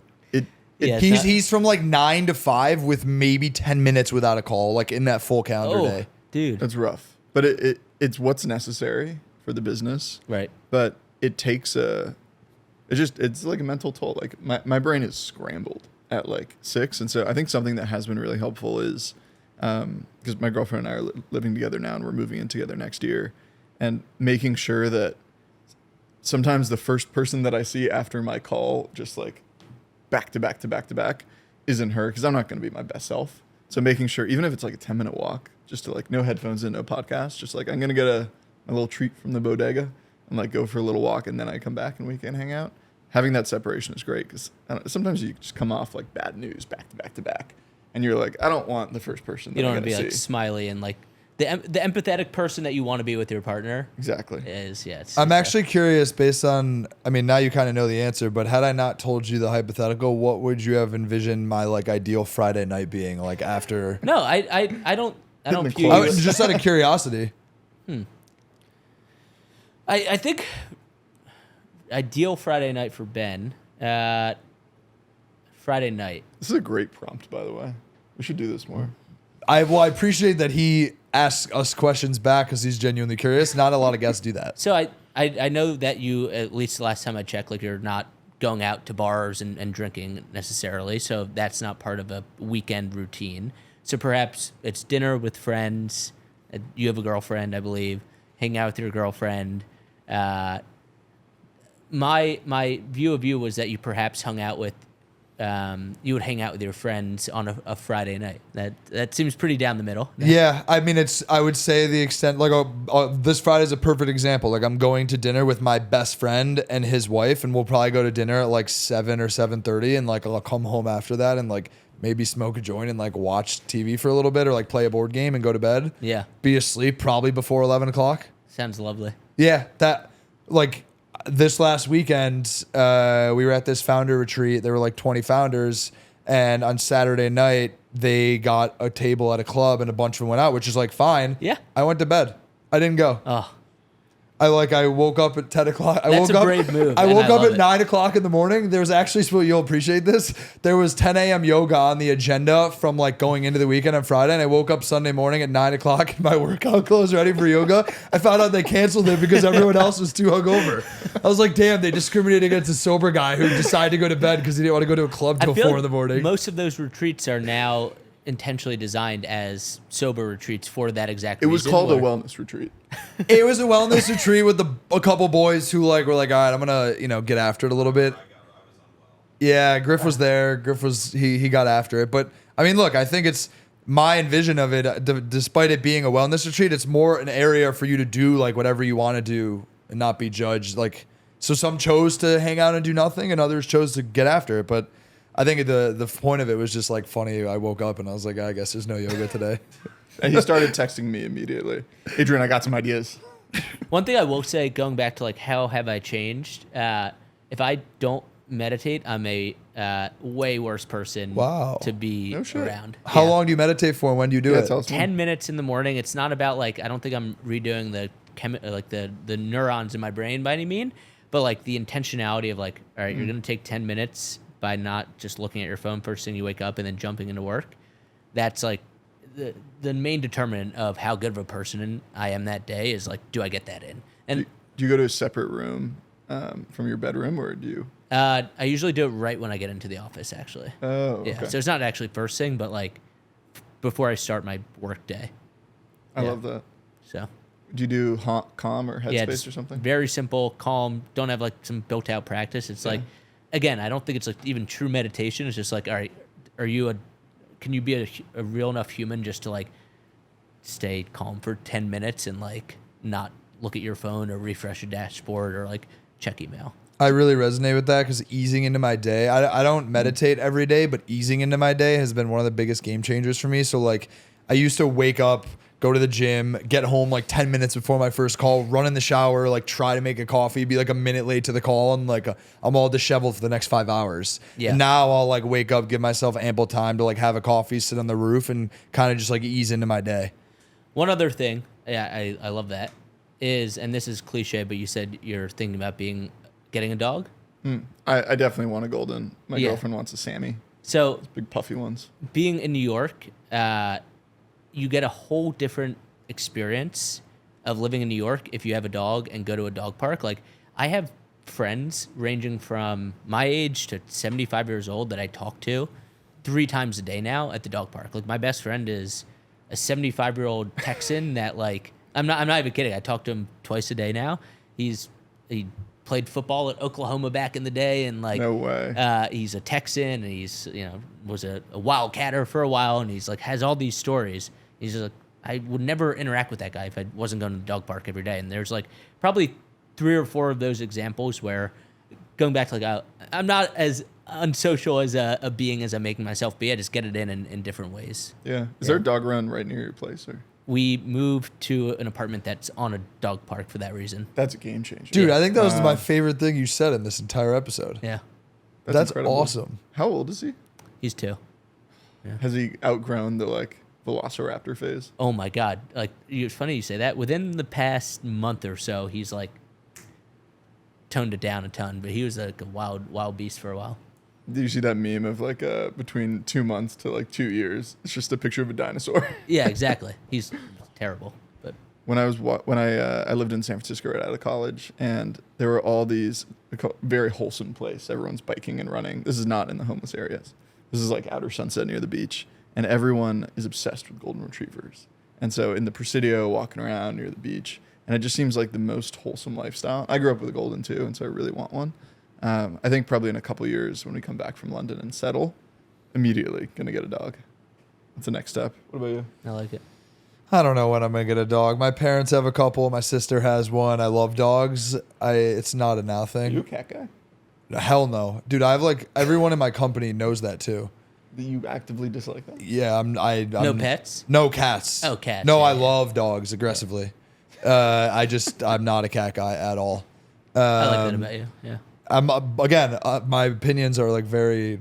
Yeah, He's from like 9 to 5 with maybe 10 minutes without a call, like in that full calendar day. Dude. That's rough. But it's what's necessary for the business. Right. But it takes it's like a mental toll. Like my brain is scrambled at like 6. And so I think something that has been really helpful is, because my girlfriend and I are living together now and we're moving in together next year, and making sure that sometimes the first person that I see after my call, just like back to back to back to back, isn't her, because I'm not going to be my best self. So making sure, even if it's like a 10-minute walk, just to like no headphones in, no podcast, just like I'm going to get a little treat from the bodega and like go for a little walk, and then I come back and we can hang out. Having that separation is great, because sometimes you just come off like bad news back to back to back, and you're like, I don't want the first person that You don't I'm want to going be to like see. smiley and like the empathetic person that you want to be with your partner Exactly. is, yeah. I'm actually curious based on, I mean, now you kind of know the answer, but had I not told you the hypothetical, what would you have envisioned my like ideal Friday night being like after? No, I don't the view clothes. you. Just out of curiosity. I think ideal Friday night for Ben. Friday night. This is a great prompt, by the way. We should do this more. I appreciate that he asks us questions back because he's genuinely curious. Not a lot of guests do that. So I know that you, at least the last time I checked, like you're not going out to bars and drinking necessarily. So that's not part of a weekend routine. So perhaps it's dinner with friends. You have a girlfriend, I believe. Hang out with your girlfriend. My view of you was that you perhaps hung out with, you would hang out with your friends on a Friday night. That seems pretty down the middle. Yeah, I mean, I would say the extent, like, this Friday is a perfect example. Like, I'm going to dinner with my best friend and his wife, and we'll probably go to dinner at like 7 or 7:30, and like I'll come home after that and like maybe smoke a joint and like watch TV for a little bit or like play a board game and go to bed. Yeah. Be asleep probably before 11 o'clock. Sounds lovely. Yeah, that, like, this last weekend, we were at this founder retreat. There were like 20 founders. And on Saturday night, they got a table at a club and a bunch of them went out, which is like fine. Yeah. I went to bed. I didn't go. Oh, I woke up at 10 o'clock. That's a brave move, I and woke I up love at it. 9 o'clock in the morning. There was actually, you'll appreciate this. There was 10 a.m. yoga on the agenda from like going into the weekend on Friday. And I woke up Sunday morning at 9 o'clock in my workout clothes ready for yoga. I found out they canceled it because everyone else was too hungover. I was like, damn, they discriminated against a sober guy who decided to go to bed because he didn't want to go to a club till 4 in the morning. Most of those retreats are now intentionally designed as sober retreats for that exact It was reason. called a where- wellness retreat. It was a wellness retreat with a couple boys who like were like, all right, I'm gonna get after it a little bit. Yeah, Griff was there. Griff was he got after it. But I mean, look, I think it's my envision of it. Despite it being a wellness retreat, it's more an area for you to do like whatever you want to do and not be judged. Like, so some chose to hang out and do nothing, and others chose to get after it. But I think the point of it was just like funny. I woke up and I was like, I guess there's no yoga today. And he started texting me immediately. Adrian, I got some ideas. One thing I will say, going back to like how have I changed? If I don't meditate, I'm a way worse person Wow. to be No shit. around. How Yeah. long do you meditate for? And when do you do it? Tell us more. 10 minutes in the morning. It's not about like, I don't think I'm redoing the neurons in my brain by any mean, but like the intentionality of like, all right, you're going to take 10 minutes by not just looking at your phone first thing you wake up and then jumping into work. That's like the main determinant of how good of a person I am that day is like, do I get that in? And Do you go to a separate room from your bedroom, or do you? I usually do it right when I get into the office, actually. Oh, Yeah, okay. so it's not actually first thing, but like before I start my work day. I yeah. love that. So Do you do Calm or yeah, Headspace it's or something? very simple, calm. Don't have like some built out practice. It's like, again, I don't think it's like even true meditation. It's just like, all right, can you be a real enough human just to like stay calm for 10 minutes and like not look at your phone or refresh your dashboard or like check email? I really resonate with that because easing into my day, I don't meditate every day, but easing into my day has been one of the biggest game changers for me. So like I used to wake up, go to the gym, get home like 10 minutes before my first call, run in the shower, like try to make a coffee, be like a minute late to the call, and like I'm all disheveled for the next 5 hours. Yeah. And now I'll like wake up, give myself ample time to like have a coffee, sit on the roof, and kind of just like ease into my day. One other thing, yeah, I love that, is, and this is cliche, but you said you're thinking about getting a dog. I definitely want a golden. My Yeah. girlfriend wants a Sammy. So Big puffy ones. being in New York, you get a whole different experience of living in New York if you have a dog and go to a dog park. Like I have friends ranging from my age to 75 years old that I talk to 3 times a day now at the dog park. Like my best friend is a 75-year-old Texan that like, I'm not even kidding. I talk to him twice a day now. He played football at Oklahoma back in the day, and like, No way. he's a Texan, and he's was a wildcatter for a while, and he's like has all these stories. He's just like, I would never interact with that guy if I wasn't going to the dog park every day. And there's like probably 3 or 4 of those examples where, going back to like I'm not as unsocial as a being as I'm making myself be. I just get it in different ways. Yeah. Is there a dog run right near your place? Or We moved to an apartment that's on a dog park for that reason. that's a game changer. Dude, I think that was Wow. my favorite thing you said in this entire episode. Yeah, That's incredible. awesome. How old is he? he's 2. Has he outgrown the like Velociraptor phase? Oh my God! Like it's funny you say that. Within the past month or so, he's like toned it down a ton. But he was like a wild beast for a while. Do you see that meme of like between 2 months to like 2 years? It's just a picture of a dinosaur. Yeah, exactly. He's terrible. But When I lived in San Francisco right out of college, and there were all these very wholesome place. Everyone's biking and running. This is not in the homeless areas. This is like outer Sunset near the beach, and everyone is obsessed with golden retrievers. And so in the Presidio, walking around near the beach, and it just seems like the most wholesome lifestyle. I grew up with a golden too, and so I really want one. I think probably in a couple years when we come back from London and settle, immediately gonna get a dog. That's the next step. What about you? I like it. I don't know when I'm gonna get a dog. My parents have a couple. My sister has one. I love dogs. It's not a now Are thing. you a cat guy? Hell no, dude. I have like everyone in my company knows that too. Do you actively dislike that? Yeah, I'm No pets? No cats. Oh, cats, No, yeah, I yeah. love dogs aggressively. I'm not a cat guy at all. I like that about you. Yeah. I'm again, my opinions are like very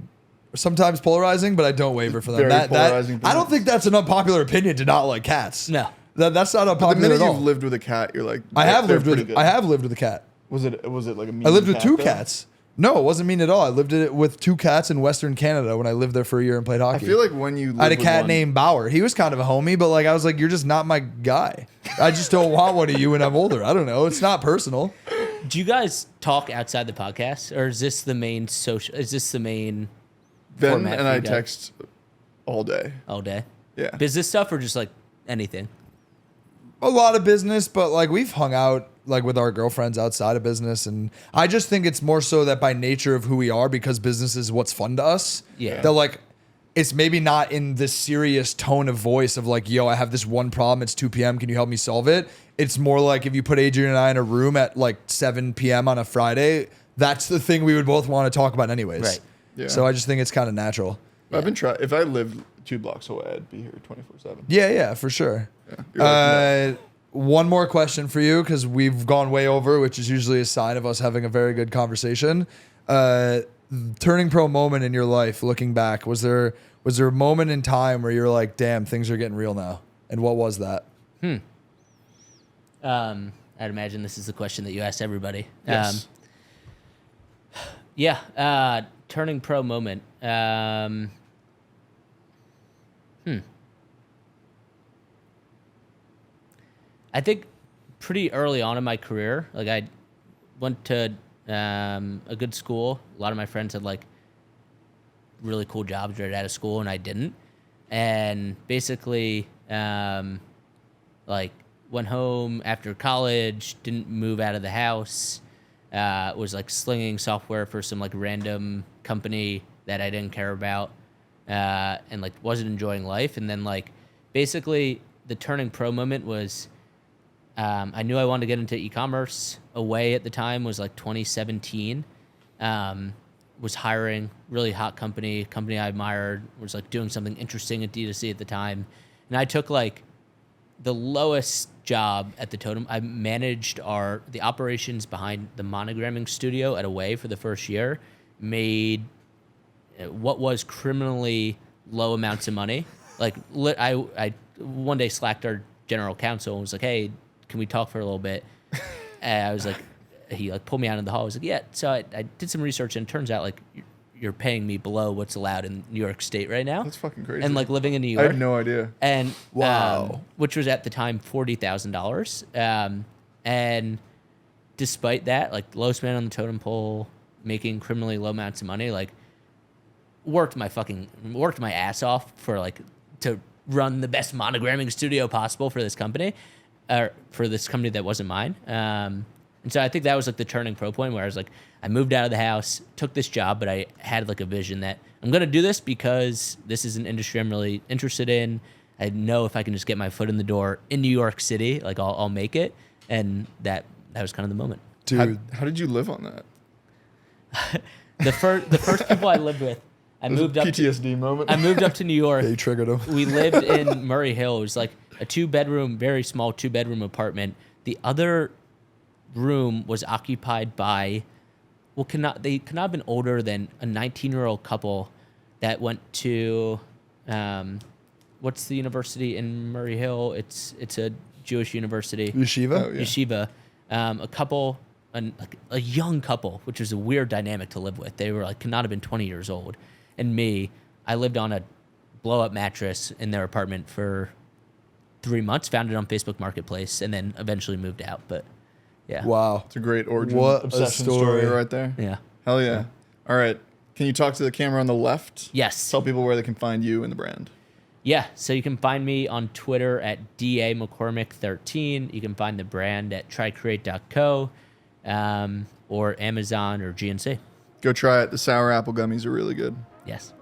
sometimes polarizing, but I don't waver for them. Very polarizing I don't opinions. think that's an unpopular opinion to not like cats. No. That's not The unpopular minute at all. you've lived with a cat, you're like, I have they're lived pretty with good. I have lived with a cat. Was it like a mean I lived with cat, two though? cats. No, it wasn't mean at all. I lived with two cats in Western Canada when I lived there for a year and played I hockey. feel like when you live I had a with cat one, named Bauer. He was kind of a homie, but like I was like, you're just not my guy. I just don't want one of you when I'm older. I don't know. It's not personal. Do you guys talk outside the podcast, or is this the main social? Is this the main Ben format and for I you guys? text all day. all day? Yeah. Business stuff or just like anything? A lot of business, but like we've hung out like with our girlfriends outside of business, and I just think it's more so that by nature of who we are, because business is what's fun to us. Yeah. That like it's maybe not in this serious tone of voice of like, yo, I have this one problem. It's 2 p.m. Can you help me solve it? It's more like if you put Adrian and I in a room at like 7 p.m. on a Friday, that's the thing we would both want to talk about anyways. Right. Yeah. So I just think it's kind of natural. I've been trying. If I lived 2 blocks away, I'd be here 24/7. Yeah, for sure. Yeah. You're like, no. One more question for you, because we've gone way over, which is usually a sign of us having a very good conversation. Turning pro moment in your life, looking back, was there a moment in time where you're like, damn, things are getting real now? And what was that? I'd imagine this is the question that you asked everybody. Yes. Yeah. Turning pro moment. I think pretty early on in my career, like I went to a good school. A lot of my friends had like really cool jobs right out of school, and I didn't. And basically, like went home after college, didn't move out of the house. Was like slinging software for some like random company that I didn't care about, and like wasn't enjoying life. And then like basically the turning pro moment was I knew I wanted to get into e-commerce. Away at the time was like 2017. Was hiring, really hot company I admired, was like doing something interesting at D2C at the time. And I took like the lowest job at the totem. I managed the operations behind the monogramming studio at Away for the first year, made what was criminally low amounts of money. Like I one day slacked our general counsel and was like, hey, can we talk for a little bit? And I was like, he like pulled me out in the hall. I was like, yeah. So I did some research, and it turns out like you're paying me below what's allowed in New York State right now. That's fucking crazy. And like living in New I York. had no idea. And Wow. which was at the time $40,000. And despite that, like lowest man on the totem pole, making criminally low amounts of money, like worked my ass off for like to run the best monogramming studio possible for this company, or for this company that wasn't mine. And so I think that was like the turning pro point where I was like, I moved out of the house, took this job, but I had like a vision that I'm going to do this because this is an industry I'm really interested in. I know if I can just get my foot in the door in New York City, like I'll make it. And that was kind of the moment. Dude, How did you live on that? The first people I lived with, I moved up PTSD moment. I moved up to New York. they triggered him. We lived in Murray Hill. It was like a very small 2-bedroom apartment. The other room was occupied by, they could not have been older than a 19-year-old couple that went to, what's the university in Murray Hill? It's a Jewish university. Yeshiva? Oh, yeah. Yeshiva. A young couple, which was a weird dynamic to live with. They were like, could not have been 20 years old. And me, I lived on a blow-up mattress in their apartment for 3 months, found it on Facebook Marketplace, and then eventually moved out. But yeah. Wow. It's a great origin What a obsession story. story right there. Yeah. Hell yeah. All right. Can you talk to the camera on the left? Yes. Tell people where they can find you and the brand. Yeah. So you can find me on Twitter at DA McCormick13. You can find the brand at trycreate.co, or Amazon or GNC. Go try it. The sour apple gummies are really good. Yes.